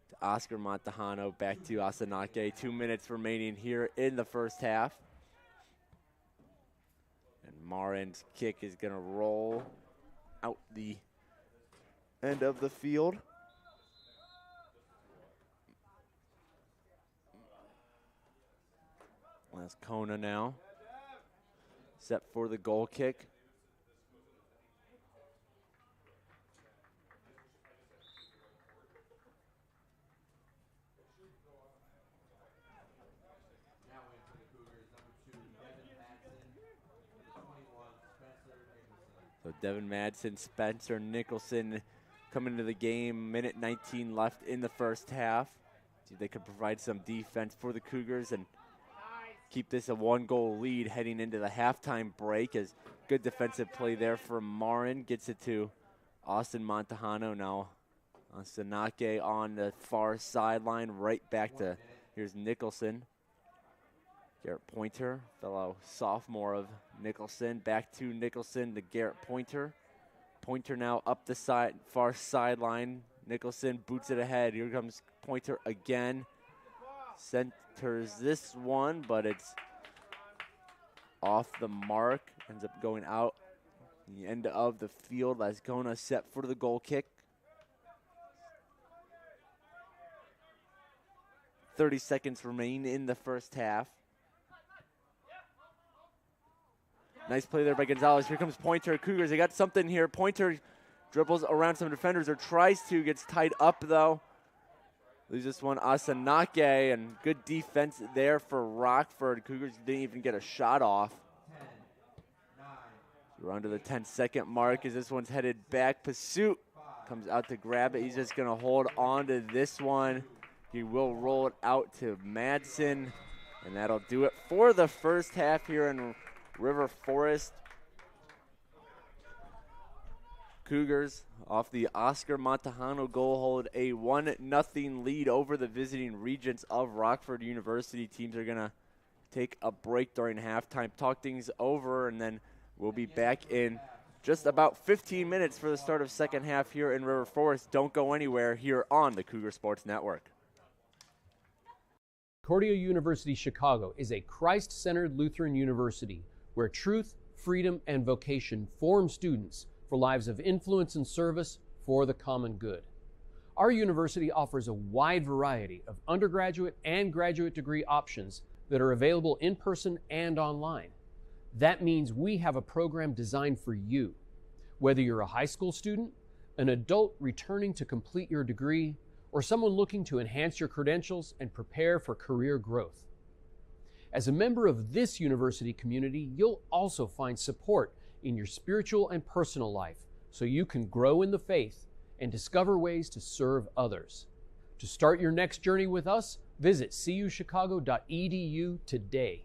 to Oscar Montejano, back to Asanake. 2 minutes remaining here in the first half. And Marin's kick is gonna roll out the end of the field. That's Kona now. Set for the goal kick. Now into the Cougars, number 2, Devin Madsen, number 21, Spencer Nicholson. So Devin Madsen, Spencer Nicholson coming into the game. Minute 19 left in the first half. See if they could provide some defense for the Cougars and keep this a 1-goal lead heading into the halftime break. As good defensive play there from Marin. Gets it to Austin Montejano now. Sanake on the far sideline, right back to, here's Nicholson. Garrett Pointer, fellow sophomore of Nicholson. Back to Nicholson to Garrett Pointer. Pointer now up the side, far sideline. Nicholson boots it ahead. Here comes Pointer again. Centers this one, but it's off the mark. Ends up going out the end of the field. Lascona set for the goal kick. 30 seconds remain in the first half. Nice play there by Gonzalez. Here comes Pointer. Cougars, they got something here. Pointer dribbles around some defenders, or tries to, gets tied up though. Loses this one, Asanake, and good defense there for Rockford. Cougars didn't even get a shot off. 10, 9, We're under the 10-second mark as this one's headed back. Pursuit comes out to grab it. He's just gonna hold on to this one. He will roll it out to Madsen, and that'll do it for the first half here in River Forest. Cougars off the Oscar Montejano goal hold a 1-0 lead over the visiting Regents of Rockford University. Teams are gonna take a break during halftime, talk things over, and then we'll be back in just about 15 minutes for the start of second half here in River Forest. Don't go anywhere here on the Cougar Sports Network. Concordia University Chicago is a Christ-centered Lutheran university where truth, freedom, and vocation form students for lives of influence and service for the common good. Our university offers a wide variety of undergraduate and graduate degree options that are available in person and online. That means we have a program designed for you. Whether you're a high school student, an adult returning to complete your degree, or someone looking to enhance your credentials and prepare for career growth. As a member of this university community, you'll also find support in your spiritual and personal life so you can grow in the faith and discover ways to serve others. To start your next journey with us, visit cuchicago.edu today.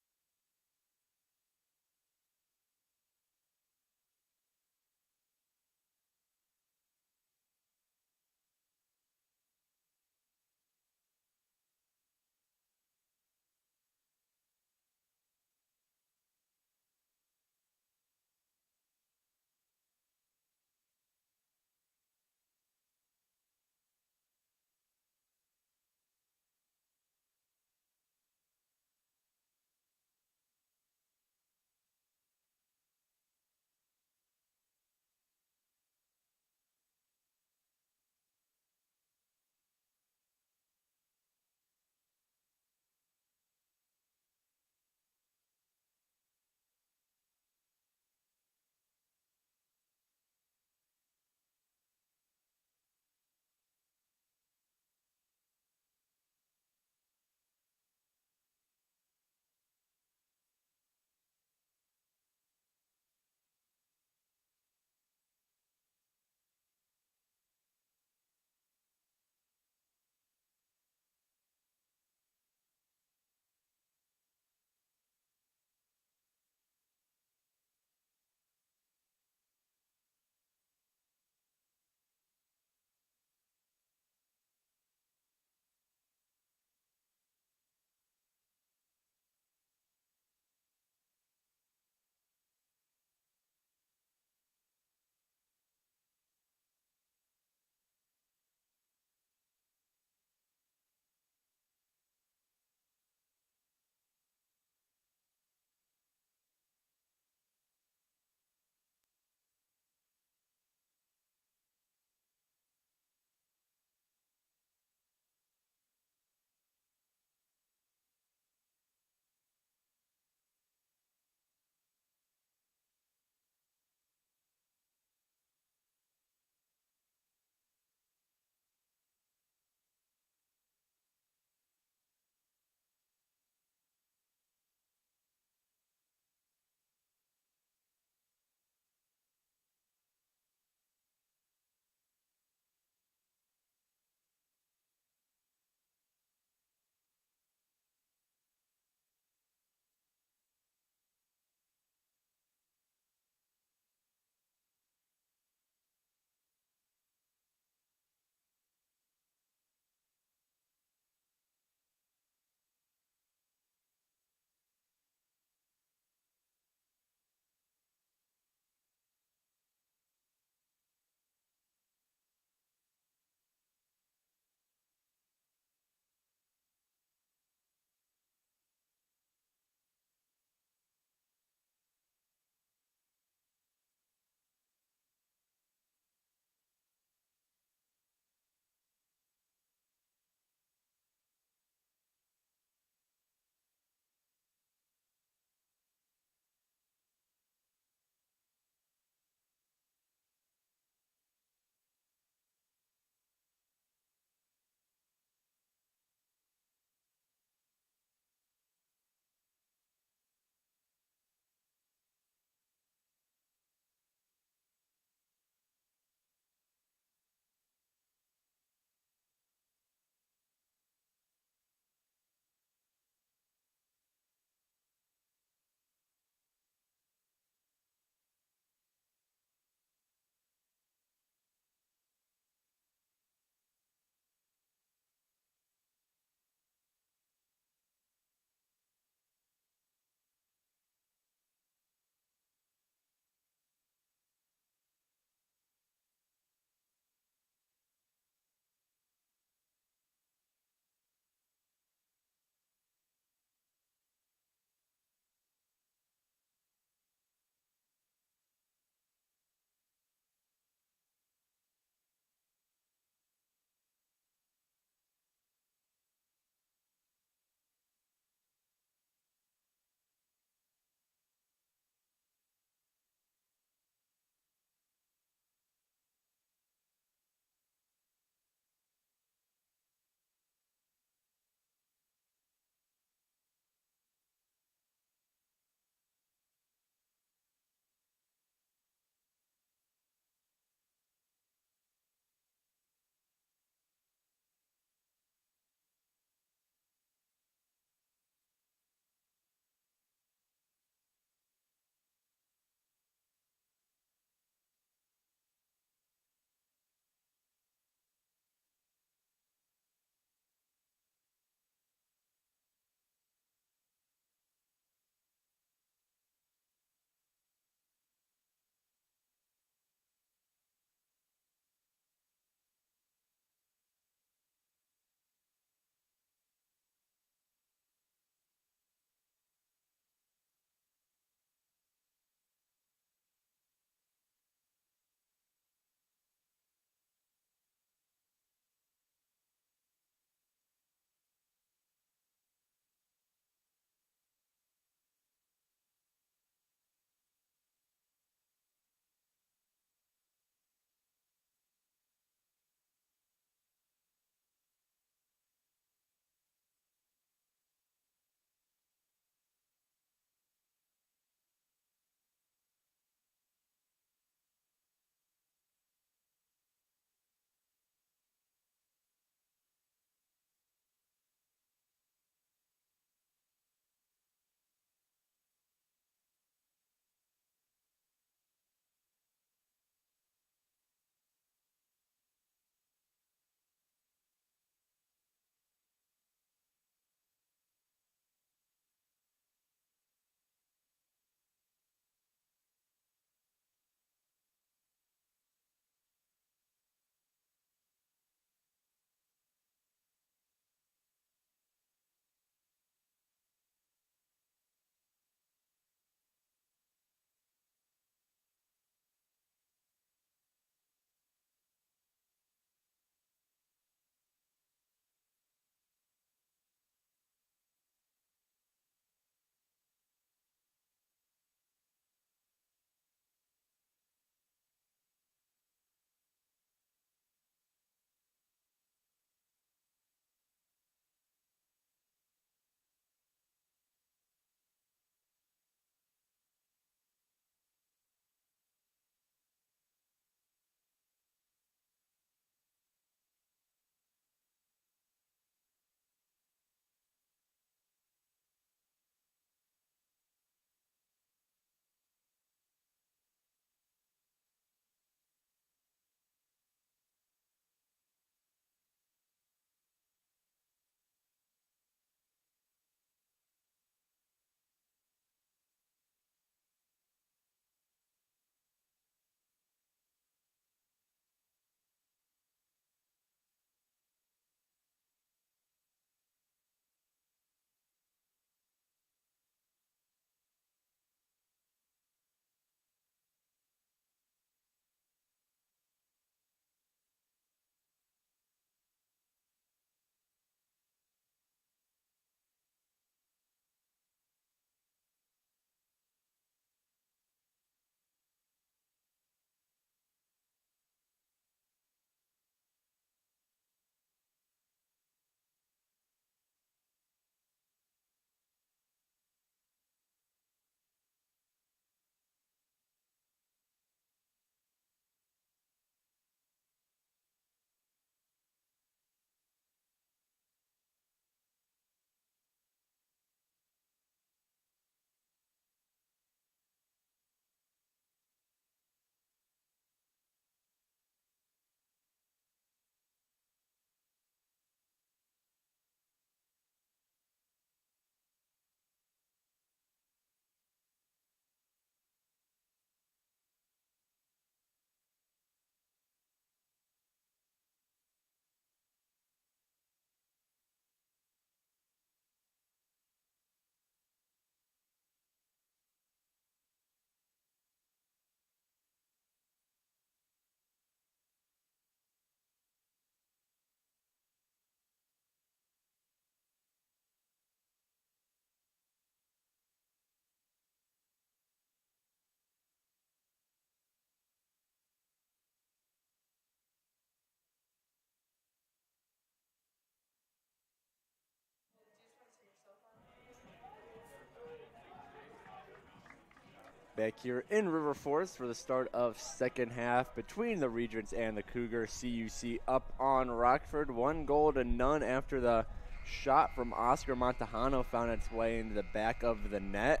Back here in River Forest for the start of second half between the Regents and the Cougars. CUC up on Rockford, 1-0 after the shot from Oscar Montejano found its way into the back of the net.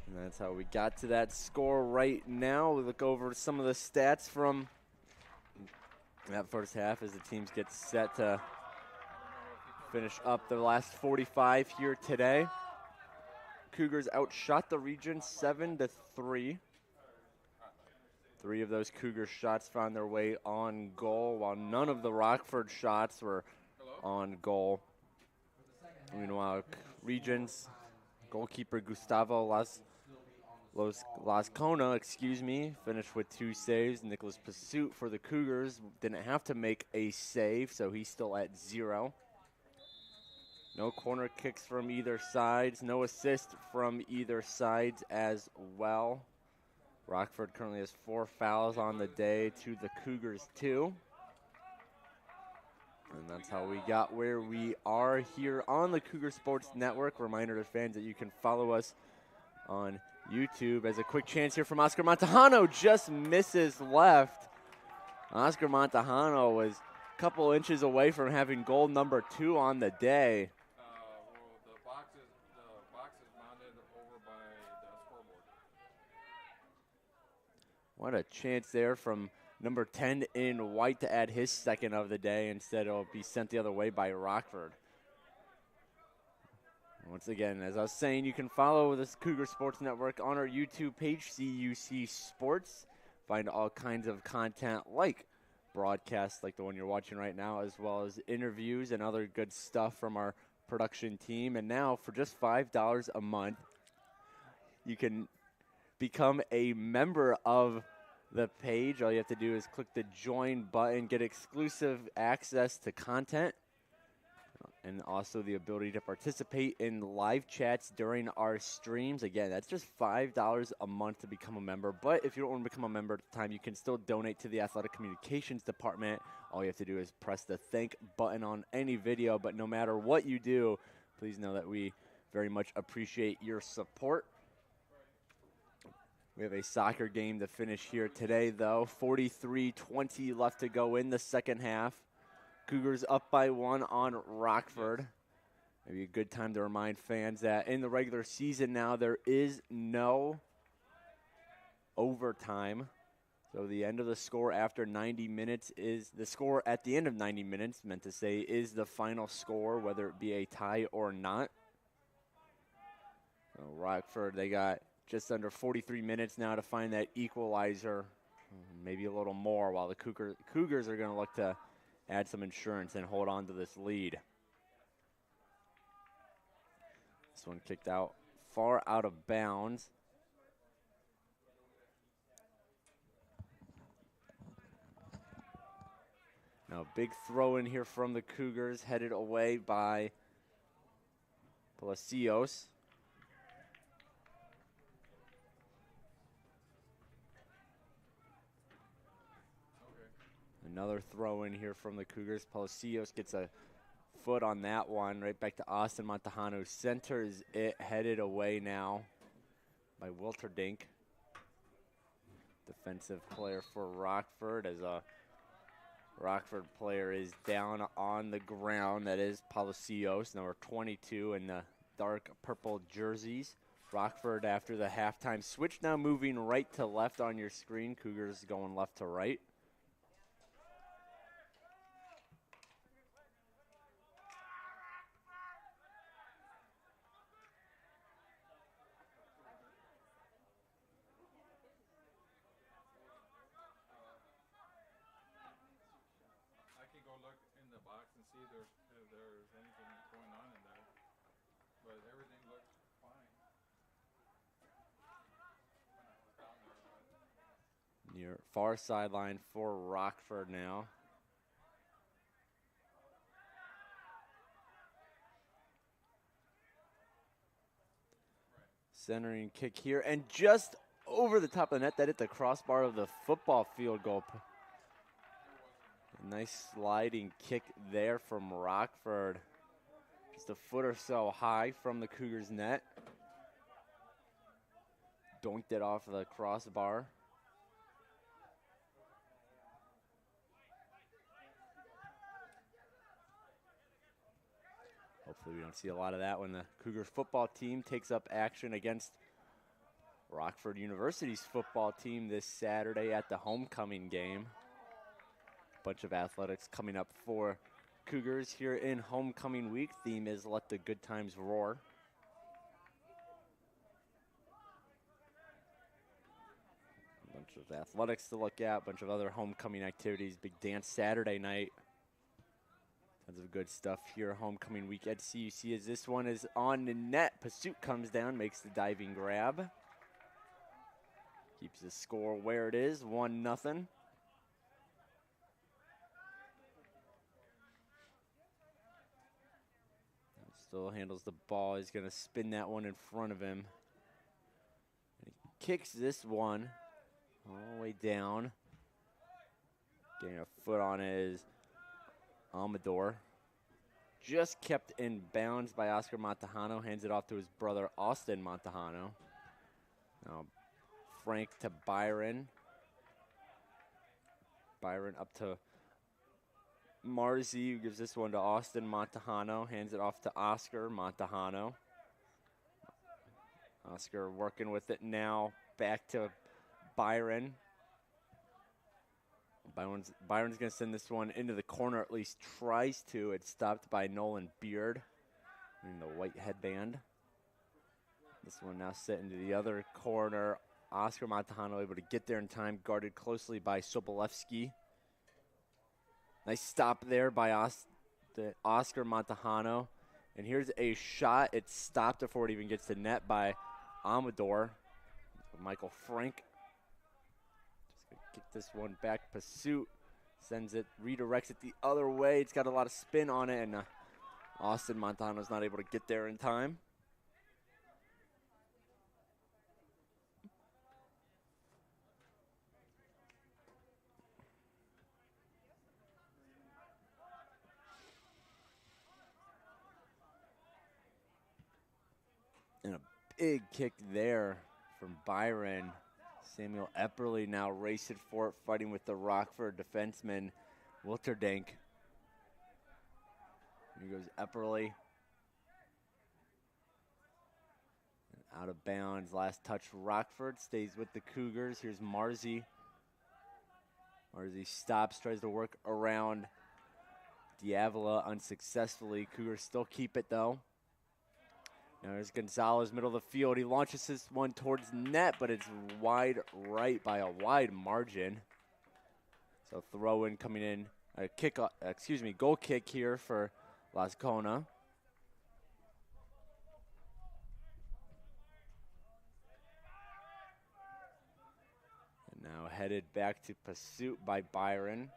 And that's how we got to that score right now. We look over some of the stats from that first half as the teams get set to finish up the last 45 here today. Cougars outshot the Regents 7-3. 3 of those Cougar shots found their way on goal, while none of the Rockford shots were on goal. Meanwhile, Regents goalkeeper Gustavo Lascona, finished with 2 saves. Nicholas Pursuit for the Cougars didn't have to make a save, so he's still at 0. No corner kicks from either sides, no assist from either sides as well. Rockford currently has 4 fouls on the day to the Cougars 2. And that's how we got where we are here on the Cougar Sports Network. Reminder to fans that you can follow us on YouTube. As a quick chance here from Oscar Montejano, just misses left. Oscar Montejano was a couple inches away from having goal number 2 on the day. What a chance there from number 10 in white to add his second of the day. Instead, it'll be sent the other way by Rockford. Once again, as I was saying, you can follow this Cougar Sports Network on our YouTube page, CUC Sports. Find all kinds of content like broadcasts like the one you're watching right now, as well as interviews and other good stuff from our production team. And now, for just $5 a month, you can become a member of the page. All you have to do is click the join button, get exclusive access to content, and also the ability to participate in live chats during our streams. Again, that's just $5 a month to become a member. But if you don't want to become a member at the time, you can still donate to the Athletic Communications Department. All you have to do is press the thank button on any video. But no matter what you do, please know that we very much appreciate your support. We have a soccer game to finish here today, though. 43-20 left to go in the second half. Cougars up by 1 on Rockford. Maybe a good time to remind fans that in the regular season now there is no overtime. So the end of the score after 90 minutes is the score at the end of 90 minutes, meant to say, is the final score, whether it be a tie or not. So Rockford, they got just under 43 minutes now to find that equalizer, maybe a little more, while the Cougars are going to look to add some insurance and hold on to this lead. This one kicked out far out of bounds. Now, big throw in here from the Cougars, headed away by Palacios. Another throw in here from the Cougars. Palacios gets a foot on that one. Right back to Austin Montejano. Centers it, headed away now by Wilterdink. Defensive player for Rockford, as a Rockford player is down on the ground. That is Palacios, number 22 in the dark purple jerseys. Rockford, after the halftime switch, now moving right to left on your screen. Cougars going left to right. Near far sideline for Rockford now. Centering kick here, and just over the top of the net, that hit the crossbar of the football field goal. A nice sliding kick there from Rockford. Just a foot or so high from the Cougars' net. doinked it off the crossbar. Hopefully we don't see a lot of that when the Cougars football team takes up action against Rockford University's football team this Saturday at the homecoming game. Bunch of athletics coming up for Cougars here in homecoming week. Theme is Let the Good Times Roar. A bunch of athletics to look at, bunch of other homecoming activities. Big dance Saturday night. Tons of good stuff here homecoming week at CUC as this one is on the net. Pursuit comes down, makes the diving grab. Keeps the score where it is, 1-0. Still handles the ball. He's going to spin that one in front of him. And he kicks this one all the way down. Getting a foot on his Amador. Just kept in bounds by Oscar Montejano. Hands it off to his brother, Austin Montejano. Now Frank to Byron. Byron up to Marzi, who gives this one to Austin Montejano. Hands it off to Oscar Montejano. Oscar working with it now. Back to Byron. Byron's going to send this one into the corner, at least tries to. It's stopped by Nolan Beard in the white headband. This one now set into the other corner. Oscar Montejano able to get there in time, guarded closely by Sobolewski. Nice stop there by Oscar Montejano. And here's a shot. It's stopped before it even gets to net by Amador. Michael Frank. Just going to kick this one back. Pursuit sends it, redirects it the other way. It's got a lot of spin on it, and Austin Montejano's not able to get there in time. And a big kick there from Byron. Samuel Epperly now racing for it, fighting with the Rockford defenseman, Wilterdank. Here goes Epperly. And out of bounds, last touch Rockford, stays with the Cougars. Here's Marzi. Marzi stops, tries to work around Diavola unsuccessfully. Cougars still keep it though. Now there's Gonzalez, middle of the field. He launches this one towards net, but it's wide right by a wide margin. So throw in coming in, goal kick here for Las Cona. And now headed back to pursuit by Byron.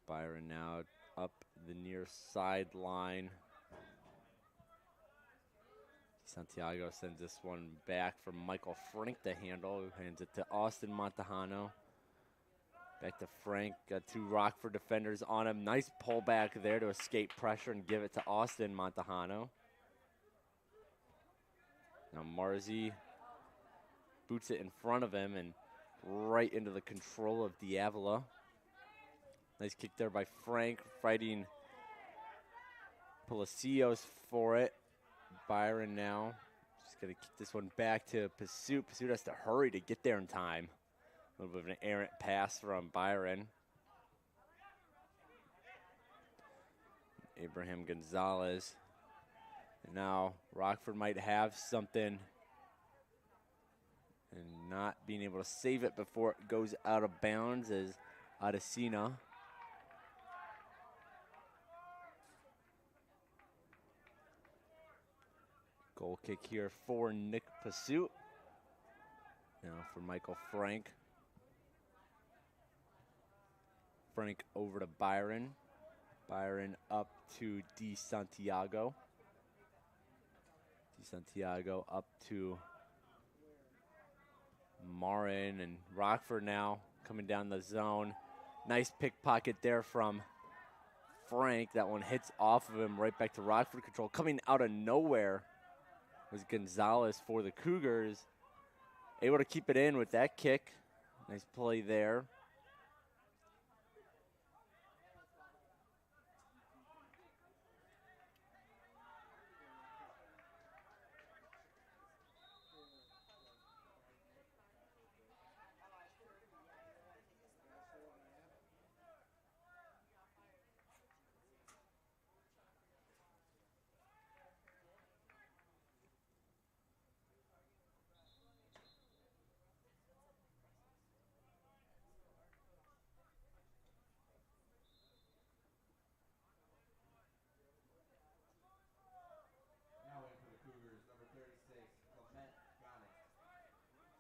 Byron now up the near sideline. Santiago sends this one back for Michael Frank to handle, who hands it to Austin Montejano. Back to Frank, got two Rockford defenders on him. Nice pullback there to escape pressure and give it to Austin Montejano. Now Marzi boots it in front of him and right into the control of Diavola. Nice kick there by Frank, fighting Palacios for it. Byron now just going to kick this one back to Pursuit. Pursuit has to hurry to get there in time. A little bit of an errant pass from Byron. Abraham Gonzalez. And now Rockford might have something, and not being able to save it before it goes out of bounds is Adesina. Goal kick here for Nick Pursuit. Now for Michael Frank. Frank over to Byron. Byron up to DeSantiago. DeSantiago up to Marin, and Rockford now coming down the zone. Nice pickpocket there from Frank. That one hits off of him right back to Rockford control. Coming out of nowhere was Gonzalez for the Cougars. Able to keep it in with that kick. Nice play there.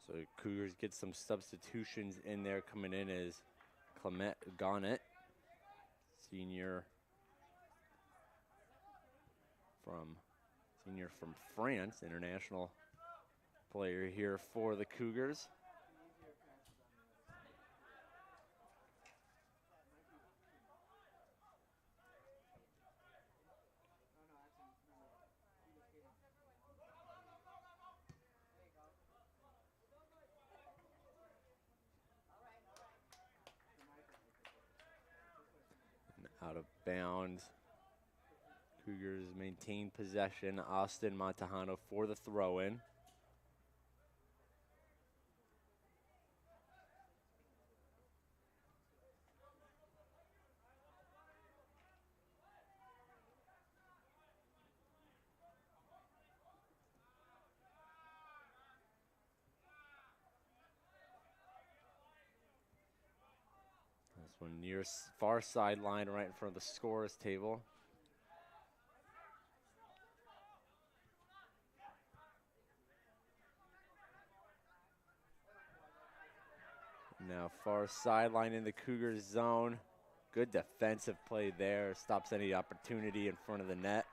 So Cougars get some substitutions in there. Coming in is Clement Gonnet, senior from France, international player here for the Cougars. Out of bounds. Cougars maintain possession. Austin Montejano for the throw-in. This one near far sideline, right in front of the scorer's table. Now far sideline in the Cougars zone. Good defensive play there. Stops any opportunity in front of the net.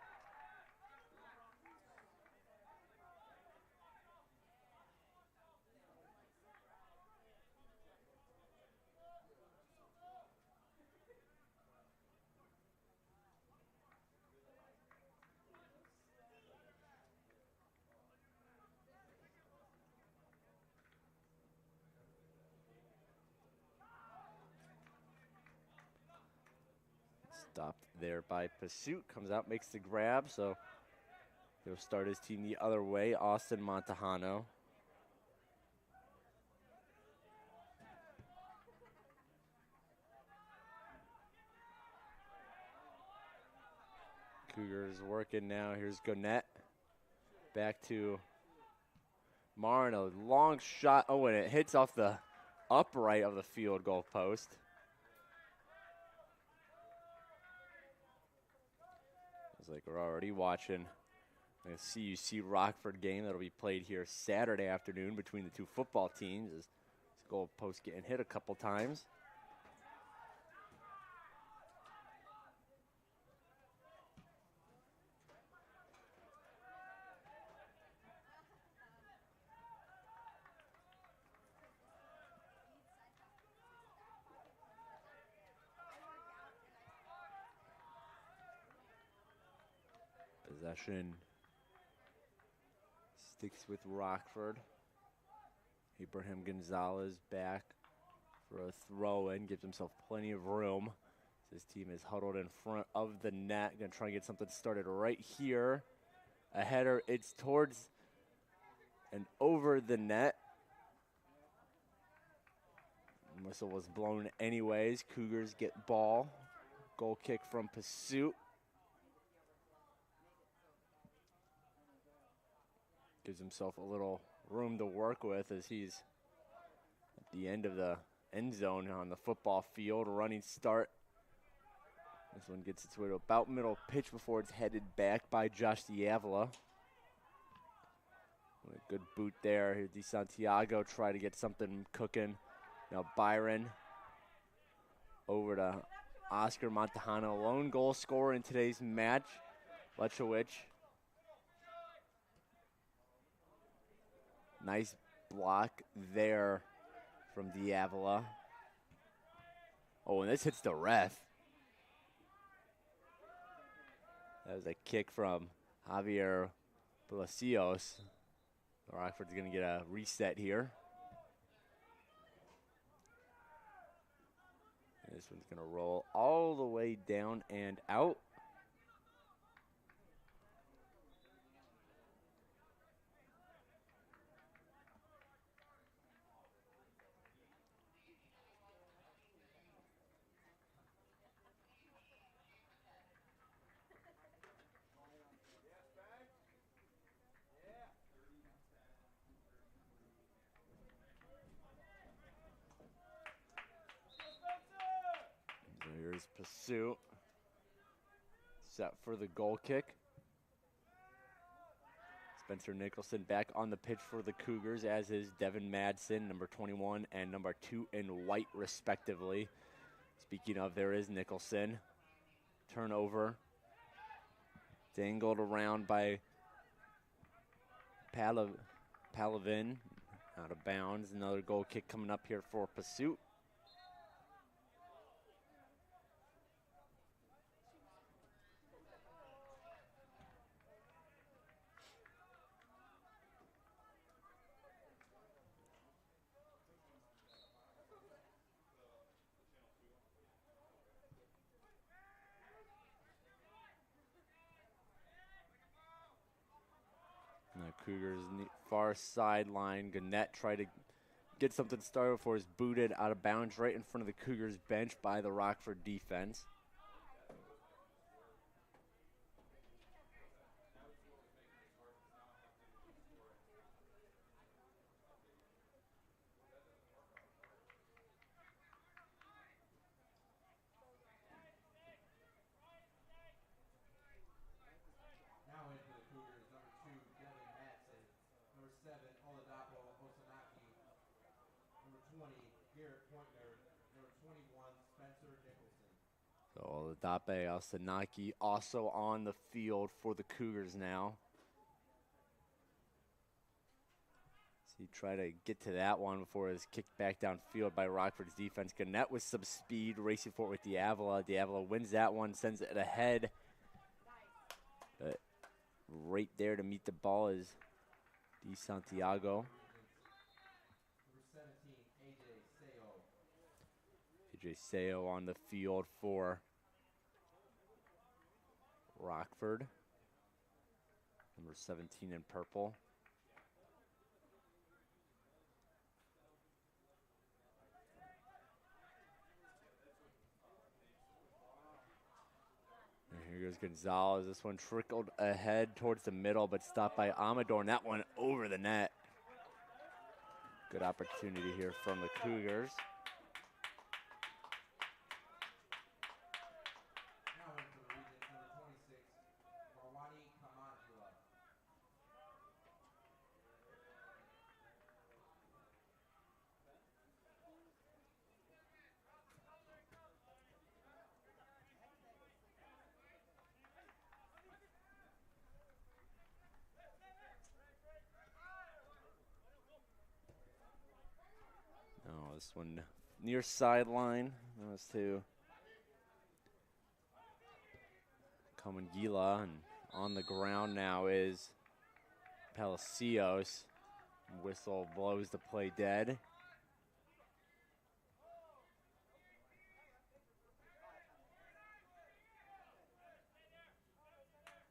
Stopped there by Pursuit. Comes out, makes the grab. So he'll start his team the other way. Austin Montejano. Cougars working now. Here's Gonnet. Back to Marin. A long shot. Oh, and it hits off the upright of the field goal post. It's like we're already watching a CUC Rockford game that'll be played here Saturday afternoon between the two football teams. This goal post getting hit a couple times. Possession sticks with Rockford. Abraham Gonzalez back for a throw-in, gives himself plenty of room. His team is huddled in front of the net. Gonna try and get something started right here. A header, it's towards and over the net. Whistle was blown anyways. Cougars get ball. Goal kick from Pursuit. Gives himself a little room to work with as he's at the end of the end zone on the football field. Running start. This one gets its way to about middle pitch before it's headed back by Josh Diavola. A good boot there. Here DeSantiago try to get something cooking. Now Byron over to Oscar Montejano, lone goal scorer in today's match. Lechowicz. Nice block there from Diavola. Oh, and this hits the ref. That was a kick from Javier Palacios. Rockford's going to get a reset here. And this one's going to roll all the way down and out. Here's Pursuit. Set for the goal kick. Spencer Nicholson back on the pitch for the Cougars, as is Devin Madsen, number 21 and number 2 in white, respectively. Speaking of, there is Nicholson. Turnover. Dangled around by Palavin. Out of bounds. Another goal kick coming up here for Pursuit. Cougars far sideline. Gannett tried to get something started before he's booted out of bounds right in front of the Cougars bench by the Rockford defense. So Oladape Alsanaki also on the field for the Cougars now. So he tried to get to that one before it was kicked back downfield by Rockford's defense. Gannett with some speed, racing for it with Diavola. Diavola wins that one, sends it ahead. But right there to meet the ball is Di Santiago. AJ Seo on the field for Rockford. Number 17 in purple. And here goes Gonzalez. This one trickled ahead towards the middle, but stopped by Amador, and that one over the net. Good opportunity here from the Cougars. This one near sideline. That was to Kamangila, and on the ground now is Palacios. Whistle blows the play dead.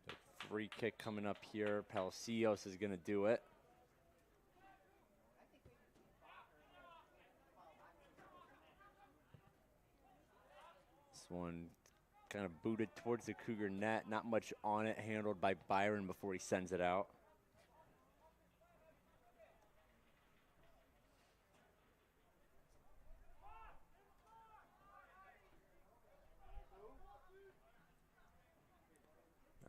The free kick coming up here. Palacios is going to do it. One kind of booted towards the Cougar net. Not much on it. Handled by Byron before he sends it out.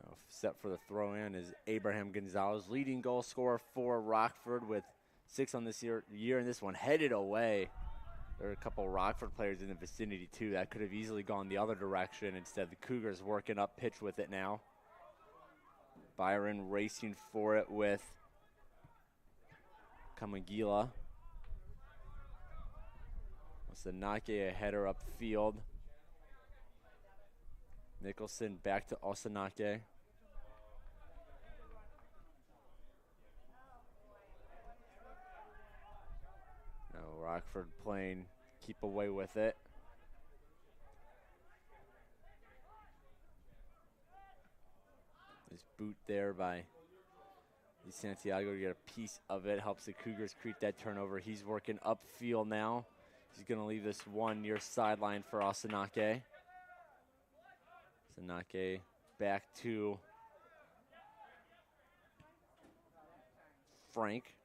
Now set for the throw-in is Abraham Gonzalez, leading goal scorer for Rockford with 6 on this year, and this one headed away. There are a couple Rockford players in the vicinity too. That could have easily gone the other direction. Instead, the Cougars working up pitch with it now. Byron racing for it with Kamagila. Osanake, a header upfield. Nicholson back to Osanake. Now Rockford playing keep away with it. This boot there by Santiago to get a piece of it. Helps the Cougars create that turnover. He's working upfield now. He's going to leave this one near sideline for Osanake. Osanake back to Frank.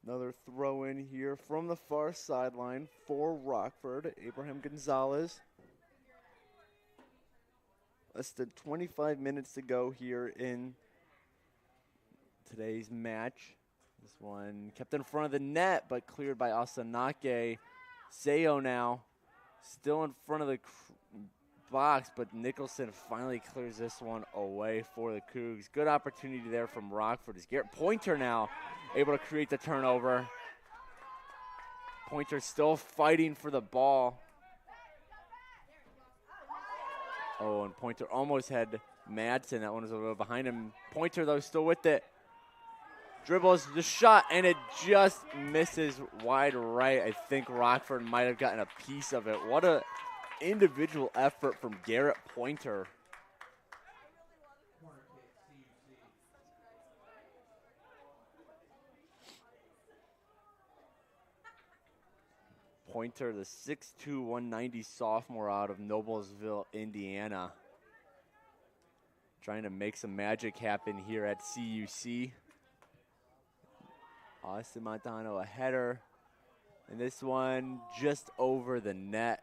Another throw in here from the far sideline for Rockford. Abraham Gonzalez. Less than 25 minutes to go here in today's match. This one kept in front of the net, but cleared by Osanake. Sayo now still in front of the box, but Nicholson finally clears this one away for the Cougs. Good opportunity there from Rockford. As Garrett Pointer now able to create the turnover. Pointer still fighting for the ball. Oh, and Pointer almost had Madsen. That one was a little behind him. Pointer, though, still with it. Dribbles the shot, and it just misses wide right. I think Rockford might have gotten a piece of it. What a individual effort from Garrett Pointer. Pointer, the 6'2", 190 sophomore out of Noblesville, Indiana. Trying to make some magic happen here at CUC. Austin Montano, a header. And this one just over the net.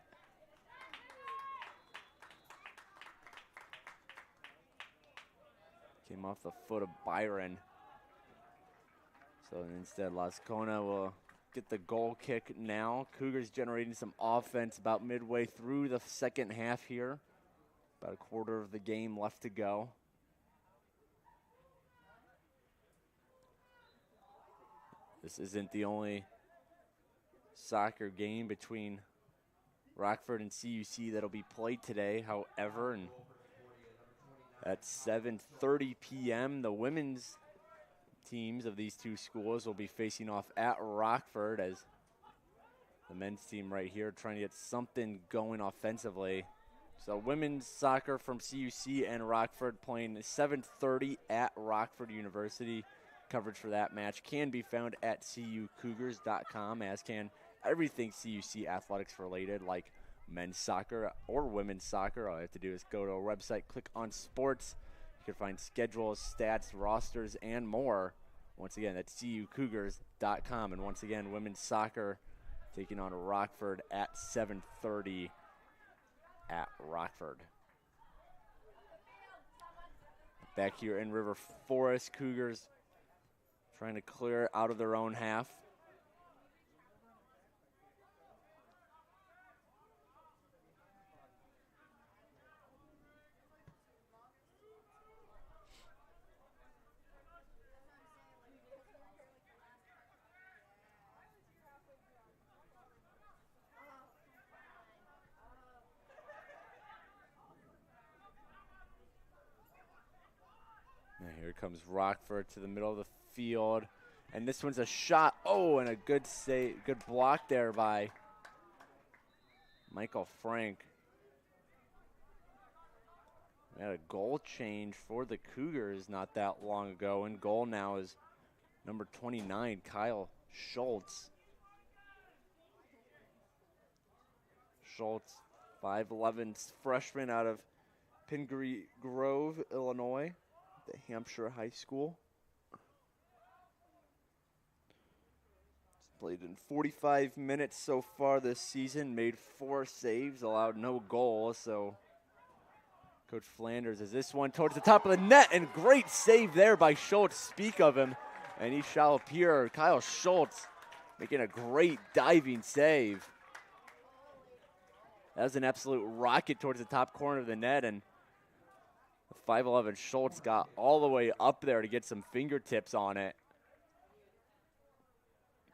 Came off the foot of Byron. So instead, Las Cona will get the goal kick now. Cougars generating some offense about midway through the second half here. About a quarter of the game left to go. This isn't the only soccer game between Rockford and CUC that'll be played today, however, and at 7:30 p.m., the women's teams of these two schools will be facing off at Rockford, as the men's team right here trying to get something going offensively. So women's soccer from CUC and Rockford playing 7:30 at Rockford University. Coverage for that match can be found at cucougars.com, as can everything CUC athletics related, like men's soccer or women's soccer. All you have to do is go to our website, click on sports. You can find schedules, stats, rosters, and more. Once again, that's cucougars.com. And once again, women's soccer taking on Rockford at 7:30 at Rockford. Back here in River Forest, Cougars trying to clear out of their own half. And here comes Rockford to the middle of the field, and this one's a shot. Oh, and a good save, good block there by Michael Frank. We had a goal change for the Cougars not that long ago, and goal now is number 29, Kyle Schultz. Schultz, 5'11" freshman out of Pingree Grove, Illinois, the Hampshire High School. He's played in 45 minutes so far this season, made 4 saves, allowed no goals. So Coach Flanders is this one towards the top of the net, and great save there by Schultz. Speak of him, and he shall appear. Kyle Schultz making a great diving save. That was an absolute rocket towards the top corner of the net, and the 5'11" Schultz got all the way up there to get some fingertips on it.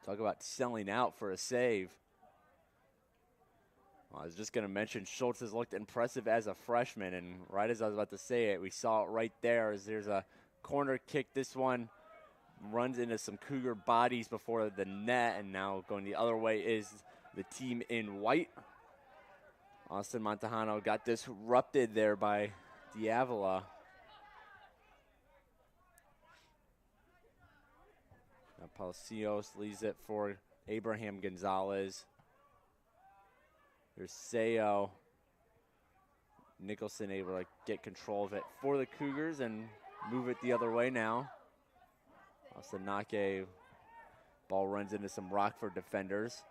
Talk about selling out for a save. Well, I was just going to mention Schultz has looked impressive as a freshman, and right as I was about to say it, we saw it right there as there's a corner kick. This one runs into some Cougar bodies before the net, and now going the other way is the team in white. Austin Montejano got disrupted there by Diavola. Now Palacios leaves it for Abraham Gonzalez. There's Sayo. Nicholson able to get control of it for the Cougars and move it the other way now. Osanake, ball runs into some Rockford defenders.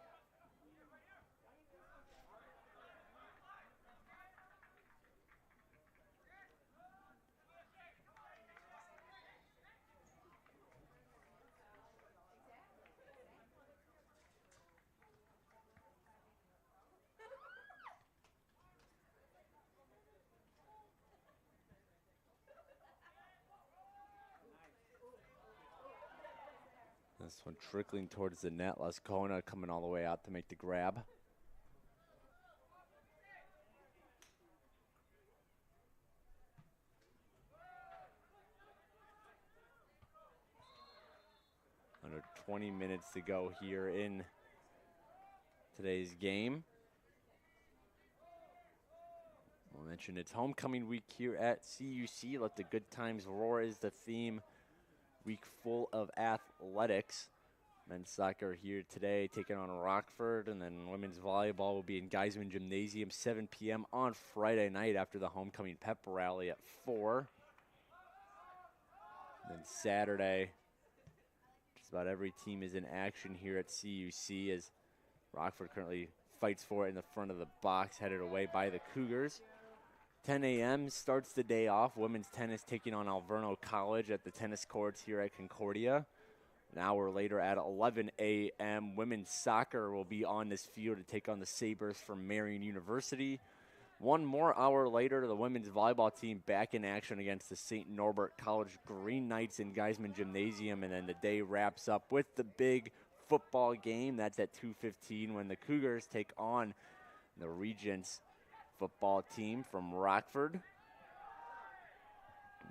This one trickling towards the net. Lascona coming all the way out to make the grab. Under 20 minutes to go here in today's game. I'll mention it's homecoming week here at CUC. Let the good times roar is the theme. Week full of athletics. Men's soccer here today taking on Rockford, and then women's volleyball will be in Geisman Gymnasium 7 p.m. on Friday night after the homecoming pep rally at 4. Then Saturday, just about every team is in action here at CUC as Rockford currently fights for it in the front of the box, headed away by the Cougars. 10 a.m. starts the day off. Women's tennis taking on Alverno College at the tennis courts here at Concordia. An hour later at 11 a.m., women's soccer will be on this field to take on the Sabres from Marion University. 1 more hour later, the women's volleyball team back in action against the St. Norbert College Green Knights in Geisman Gymnasium, and then the day wraps up with the big football game. That's at 2:15 when the Cougars take on the Regents football team from Rockford.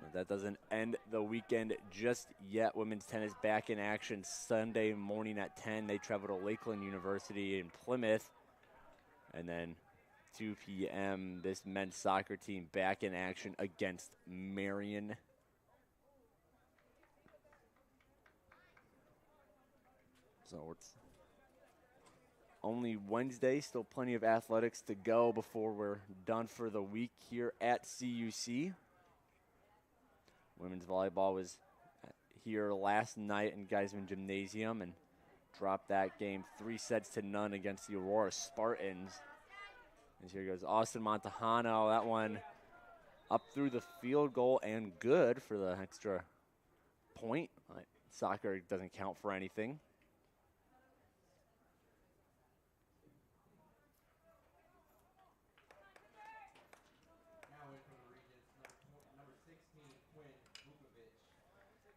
But that doesn't end the weekend just yet. Women's tennis back in action Sunday morning at 10. They travel to Lakeland University in Plymouth. And then 2 p.m., this men's soccer team back in action against Marion. So it's only Wednesday, still plenty of athletics to go before we're done for the week here at CUC. Women's volleyball was here last night in Geisman Gymnasium and dropped that game 3-0 against the Aurora Spartans. As here goes Austin Montejano. That one up through the field goal and good for the extra point. Soccer doesn't count for anything.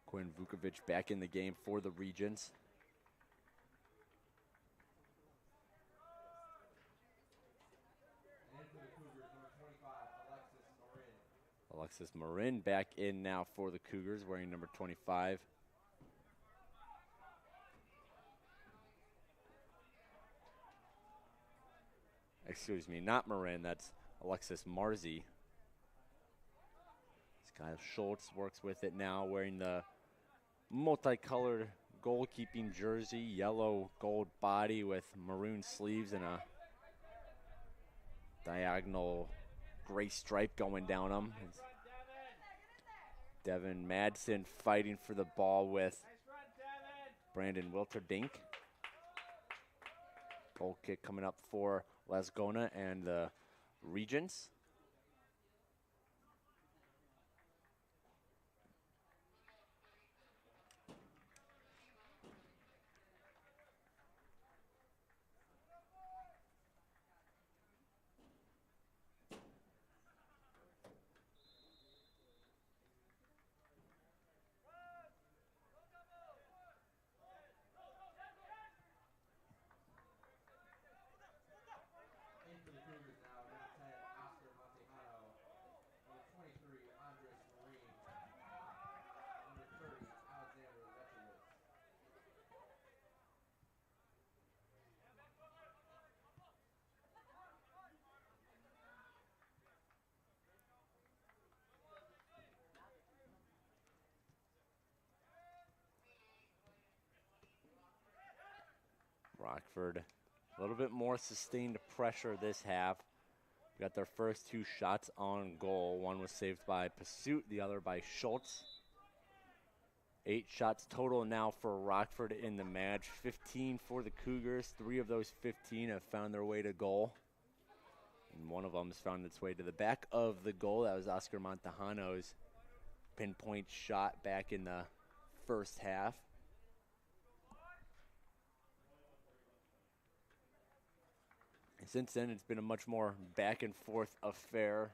Quinn Vukovic back in the game for the Regents. Alexis Marin back in now for the Cougars, wearing number 25. Excuse me, not Marin, that's Alexis Marzi. Kyle Schultz works with it now, wearing the multicolored goalkeeping jersey, yellow gold body with maroon sleeves and a Diagonal gray stripe going down him. Devin Madsen fighting for the ball with Brandon Wilterdink. Goal kick coming up for Lasgona and the Regents. Rockford, a little bit more sustained pressure this half. Got their first 2 shots on goal. One was saved by Pursuit, the other by Schultz. 8 shots total now for Rockford in the match. 15 for the Cougars. 3 of those 15 have found their way to goal. And one of them has found its way to the back of the goal. That was Oscar Montejano's pinpoint shot back in the first half. Since then, it's been a much more back and forth affair.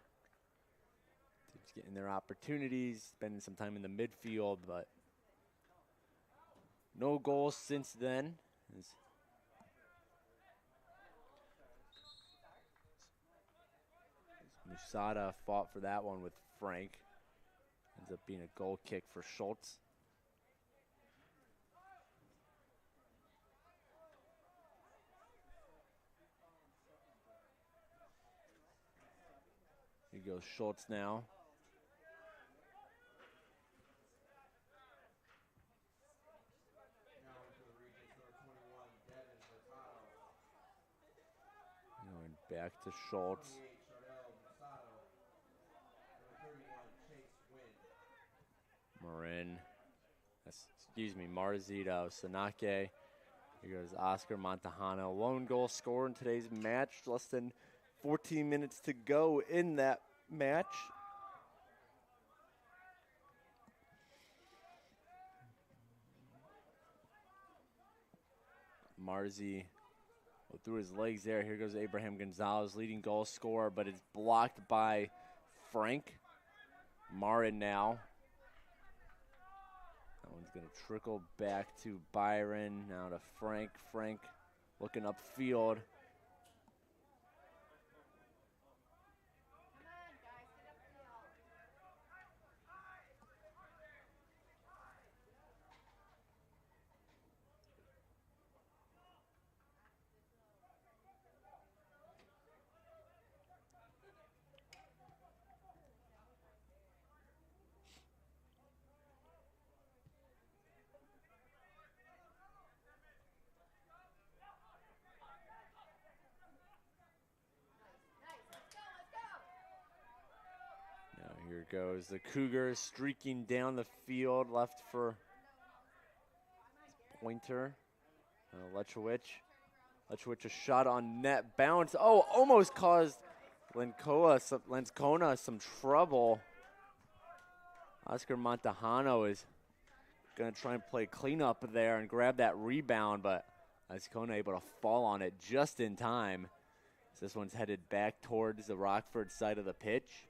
Teams getting their opportunities, spending some time in the midfield, but no goals since then. Musada fought for that one with Frank. Ends up being a goal kick for Schultz. Here goes Schultz now. Going back to Schultz. Marin. Marzito Sanake. Here goes Oscar Montejano. Lone goal scorer in today's match. Less than 14 minutes to go in that match. Marzi through his legs there. Here goes Abraham Gonzalez, leading goal scorer, but it's blocked by Frank. Marin now. That one's going to trickle back to Byron. Now to Frank. Frank looking upfield. Here goes the Cougars streaking down the field, left for Pointer. Lechowicz. Lechowicz a shot on net, bounce. Oh, almost caused Lanscona some trouble. Oscar Montejano is going to try and play cleanup there and grab that rebound, but Lanscona able to fall on it just in time. So this one's headed back towards the Rockford side of the pitch.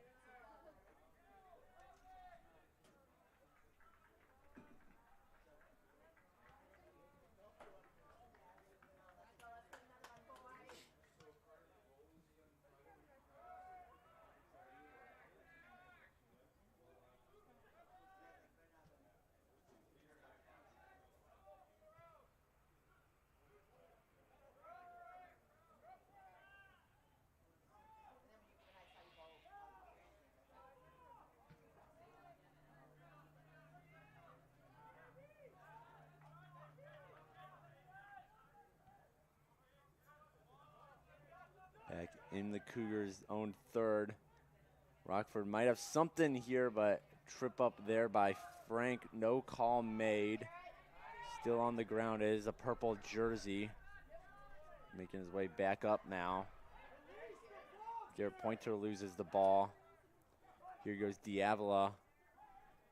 Back in the Cougars' own third. Rockford might have something here, but trip up there by Frank. No call made. Still on the ground is a purple jersey. Making his way back up now. Garrett Pointer loses the ball. Here goes Diavola.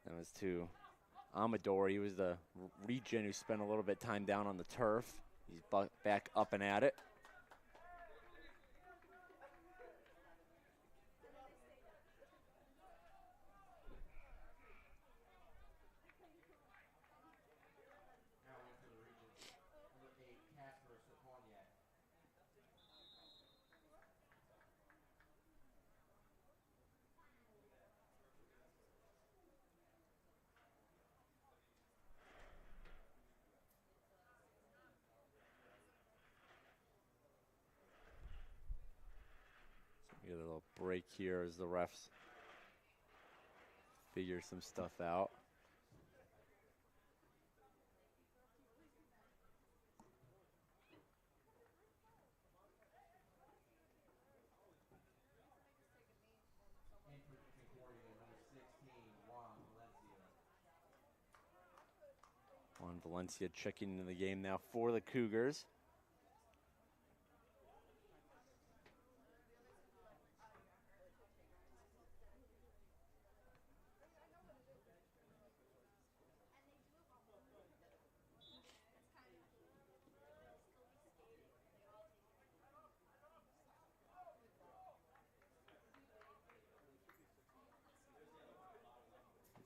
That was to Amador. He was the region who spent a little bit time down on the turf. He's back up and at it. Get a little break here as the refs figure some stuff out. Juan Valencia checking into the game now for the Cougars.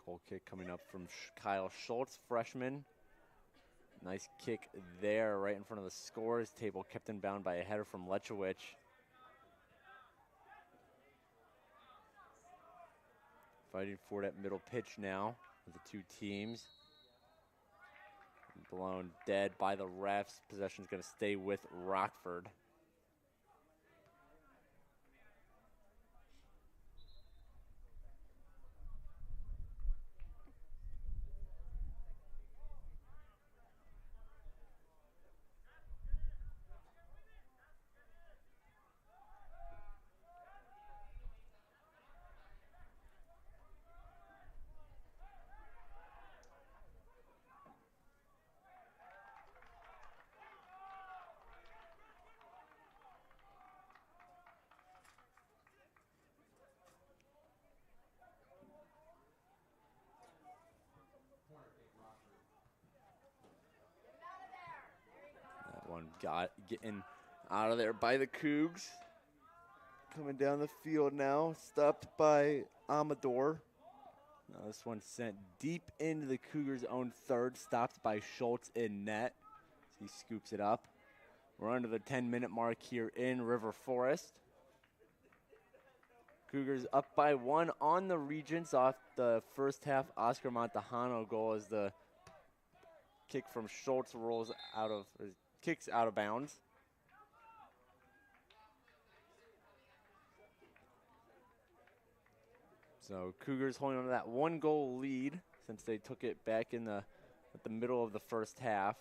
Goal kick coming up from Kyle Schultz, freshman. Nice kick there right in front of the scores table, kept in bound by a header from Lechowicz. Fighting for that middle pitch now with the two teams. Blown dead by the refs. Possession's going to stay with Rockford. One getting out of there by the Cougs. Coming down the field now, stopped by Amador. Now this one sent deep into the Cougars' own third, stopped by Schultz in net. He scoops it up. We're under the 10-minute mark here in River Forest. Cougars up by 1 on the Regents off the first half Oscar Montejano goal as the kick from Schultz rolls out of, kicks out of bounds. So Cougars holding on to that 1-goal lead since they took it back in at the middle of the first half.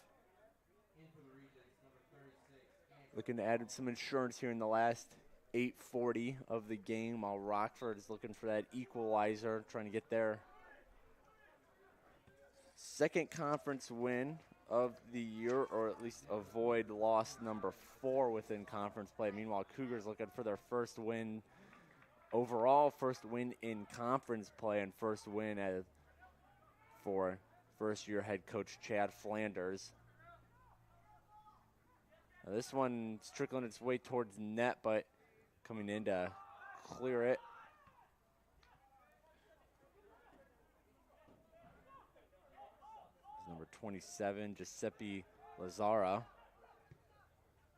Looking to add some insurance here in the last 8:40 of the game, while Rockford is looking for that equalizer, trying to get their second conference win of the year, or at least avoid loss number 4 within conference play. Meanwhile, Cougars looking for their first win overall, first win in conference play, and first win for first-year head coach Chad Flanders. Now this one's trickling its way towards net, but coming in to clear it. Number 27, Giuseppe Lazzara.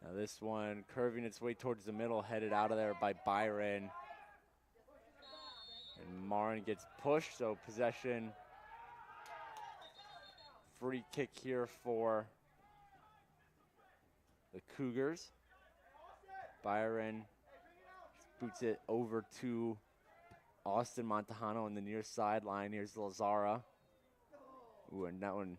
Now this one curving its way towards the middle, headed out of there by Byron. And Marin gets pushed, so possession. Free kick here for the Cougars. Byron boots it over to Austin Montejano on the near sideline. Here's Lazzara. Ooh, and that one,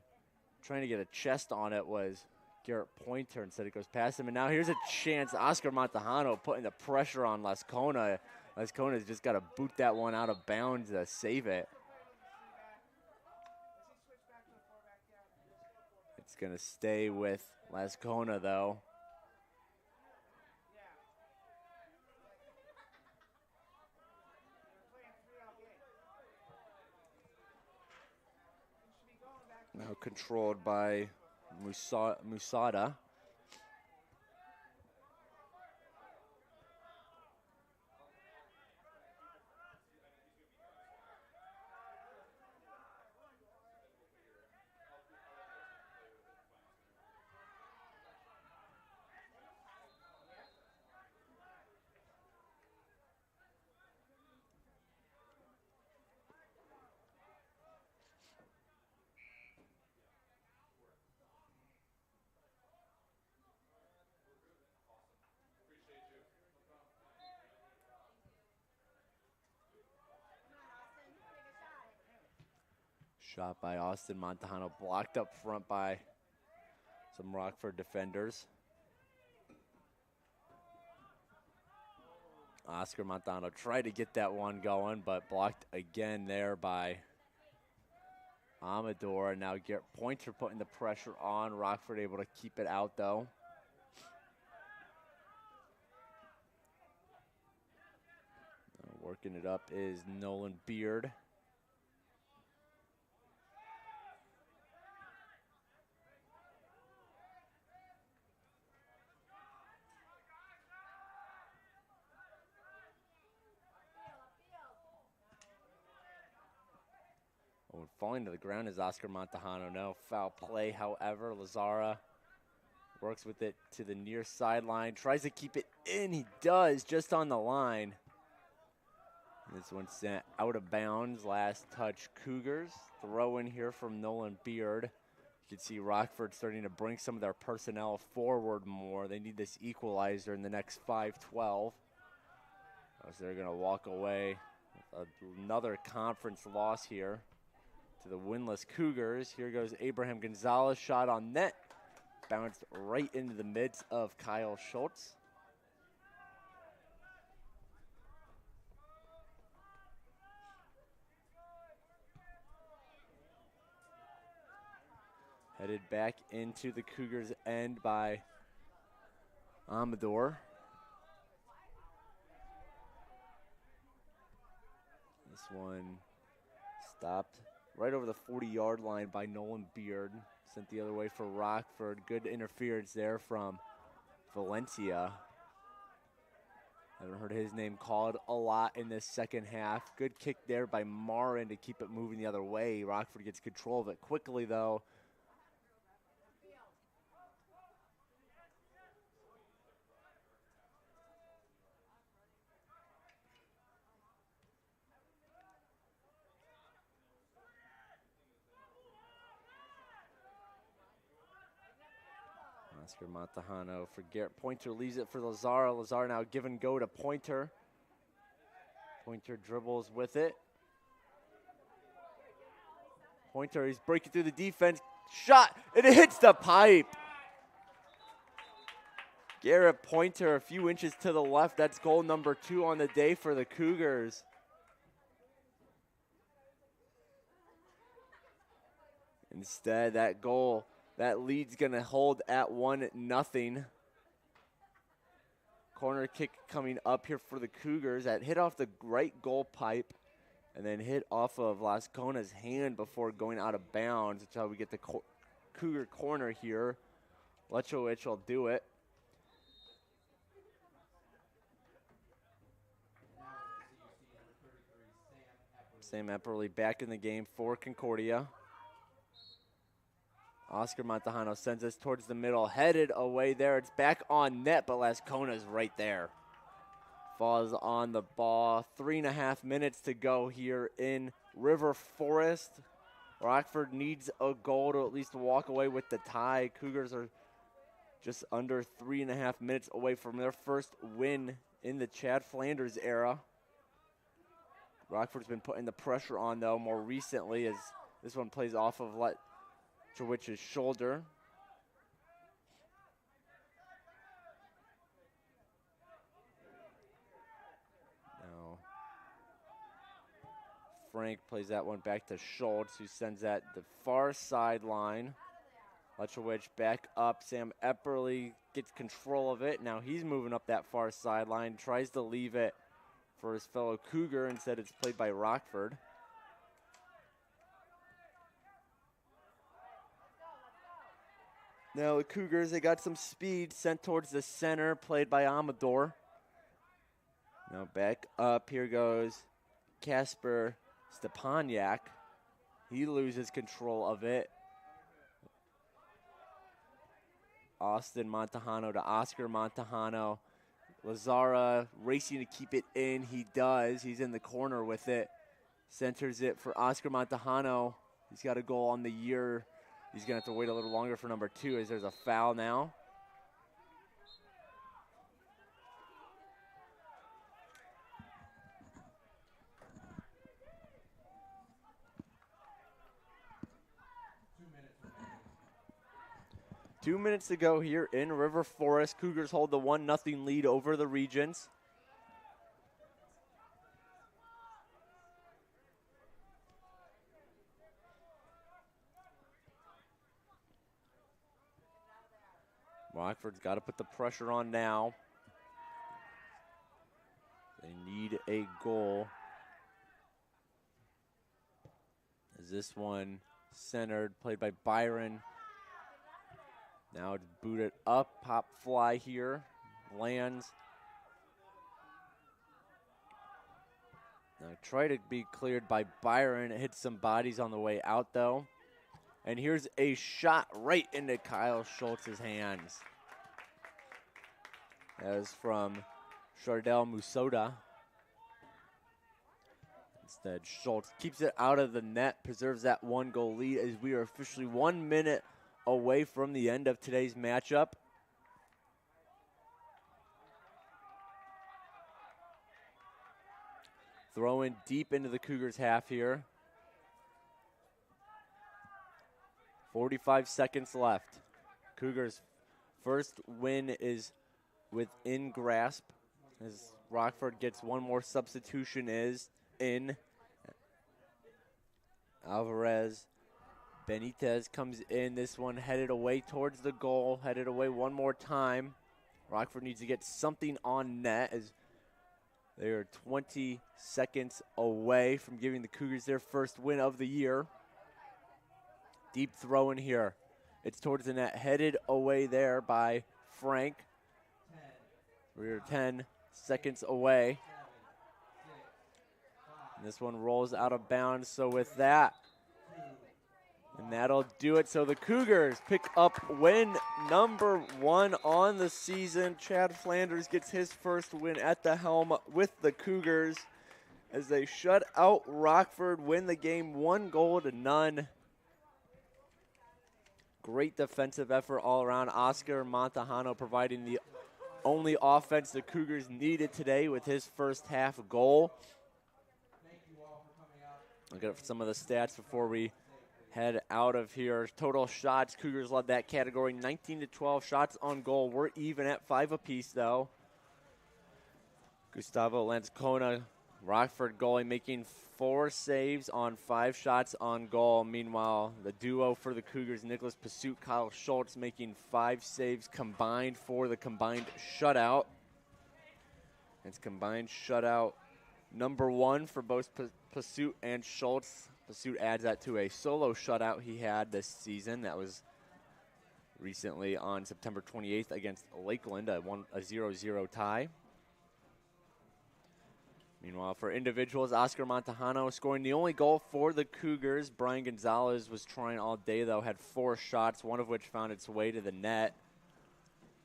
trying to get a chest on it, was Garrett Pointer. Instead it goes past him. And now here's a chance. Oscar Montejano putting the pressure on Lascona. Lascona's just got to boot that one out of bounds to save it. It's going to stay with Lascona, though. Now controlled by Musada. Shot by Austin Montejano, blocked up front by some Rockford defenders. Oscar Montejano tried to get that one going, but blocked again there by Amador. And now Garrett Pointer putting the pressure on. Rockford able to keep it out, though. Working it up is Nolan Beard. Falling to the ground is Oscar Montejano. No foul play, however. Lazara works with it to the near sideline. Tries to keep it in. He does, just on the line. This one's sent out of bounds. Last touch Cougars. Throw in here from Nolan Beard. You can see Rockford starting to bring some of their personnel forward more. They need this equalizer in the next 5-12. So they're going to walk away with another conference loss here to the winless Cougars. Here goes Abraham Gonzalez, shot on net. Bounced right into the midst of Kyle Schultz. Headed back into the Cougars' end by Amador. This one stopped right over the 40-yard line by Nolan Beard. Sent the other way for Rockford. Good interference there from Valencia. Haven't heard his name called a lot in this second half. Good kick there by Marin to keep it moving the other way. Rockford gets control of it quickly, though. Oscar Montejano for Garrett Pointer, leaves it for Lazara. Lazara now give and go to Pointer. Pointer dribbles with it. Pointer, he's breaking through the defense. Shot, and it hits the pipe. Garrett Pointer a few inches to the left. That's goal number 2 on the day for the Cougars. Instead, that goal, that lead's gonna hold at 1-0. Corner kick coming up here for the Cougars. That hit off the right goal pipe and then hit off of Lascona's hand before going out of bounds. That's how we get the Cougar corner here. Lechowicz will do it. Sam Epperly back in the game for Concordia. Oscar Montejano sends us towards the middle, headed away there. It's back on net, but Lascona's right there. Falls on the ball. 3.5 minutes to go here in River Forest. Rockford needs a goal to at least walk away with the tie. Cougars are just under 3.5 minutes away from their first win in the Chad Flanders era. Rockford's been putting the pressure on, though, more recently, as this one plays off of Lechowicz's shoulder. Frank plays that one back to Schultz, who sends that the far sideline. Lechowicz back up. Sam Epperly gets control of it. Now he's moving up that far sideline, tries to leave it for his fellow Cougar. Instead, it's played by Rockford. Now the Cougars, they got some speed sent towards the center, played by Amador. Now back up, here goes Kasper Stepaniak. He loses control of it. Austin Montejano to Oscar Montejano. Lazara racing to keep it in. He does. He's in the corner with it. Centers it for Oscar Montejano. He's got a goal on the year. He's going to have to wait a little longer for number 2 as there's a foul now. Two minutes to go here in River Forest. Cougars hold the 1-0 lead over the Regents. Rockford's got to put the pressure on now. They need a goal. As this one centered, played by Byron. Now it's booted up, pop fly here, lands. Now try to be cleared by Byron. It hits some bodies on the way out though. And here's a shot right into Kyle Schultz's hands. That was from Chardell Musoda. Instead, Schultz keeps it out of the net, preserves that 1-goal lead as we are officially 1 minute away from the end of today's matchup. Throwing deep into the Cougars' half here. 45 seconds left. Cougars' first win is within grasp as Rockford gets one more substitution is in. Alvarez Benitez comes in. This one headed away towards the goal, headed away one more time. Rockford needs to get something on net as they are 20 seconds away from giving the Cougars their first win of the year. Deep throw in here. It's towards the net, headed away there by Frank. We're 10 seconds away. And this one rolls out of bounds, so with that, and that'll do it. So the Cougars pick up win number 1 on the season. Chad Flanders gets his first win at the helm with the Cougars as they shut out Rockford, win the game 1-0. Great defensive effort all around. Oscar Montejano providing the only offense the Cougars needed today with his first half goal. I'll get some of the stats before we head out of here. Total shots, Cougars led that category, 19-12 shots on goal. We're even at 5 apiece, though. Gustavo Lanscona, Rockford goalie, making 4 saves on 5 shots on goal. Meanwhile, the duo for the Cougars, Nicholas Pursuit, Kyle Schultz, making 5 saves combined for the combined shutout. It's combined shutout number 1 for both Pursuit and Schultz. Pursuit adds that to a solo shutout he had this season. That was recently on September 28th against Lakeland, a 0-0 tie. Meanwhile, for individuals, Oscar Montejano scoring the only goal for the Cougars. Brian Gonzalez was trying all day, though, had 4 shots, one of which found its way to the net.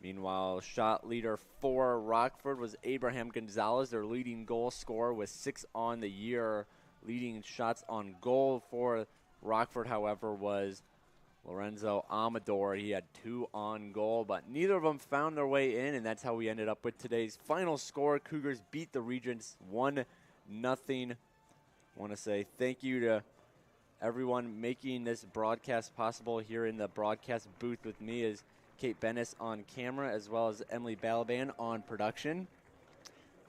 Meanwhile, shot leader for Rockford was Abraham Gonzalez, their leading goal scorer with 6 on the year. Leading shots on goal for Rockford, however, was Lorenzo Amador. He had 2 on goal, but neither of them found their way in, and that's how we ended up with today's final score. Cougars beat the Regents 1-0. I want to say thank you to everyone making this broadcast possible. Here in the broadcast booth with me is Kate Bennis on camera, as well as Emily Balaban on production.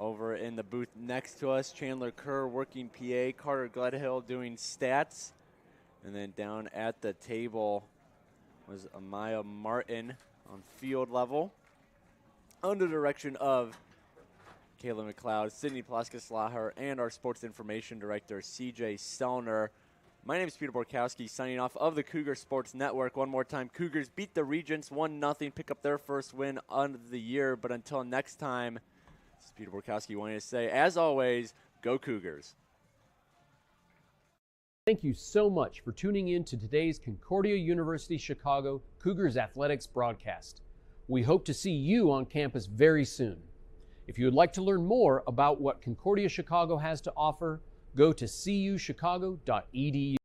Over in the booth next to us, Chandler Kerr working PA, Carter Gledhill doing stats. And then down at the table was Amaya Martin on field level, under the direction of Kayla McLeod, Sydney Plaska-Slaher, and our sports information director, CJ Sellner. My name is Peter Borkowski, signing off of the Cougar Sports Network. One more time, Cougars beat the Regents 1-0, pick up their first win of the year. But until next time, this is Peter Borkowski wanting to say, as always, go Cougars. Thank you so much for tuning in to today's Concordia University Chicago Cougars Athletics broadcast. We hope to see you on campus very soon. If you would like to learn more about what Concordia Chicago has to offer, go to cuchicago.edu.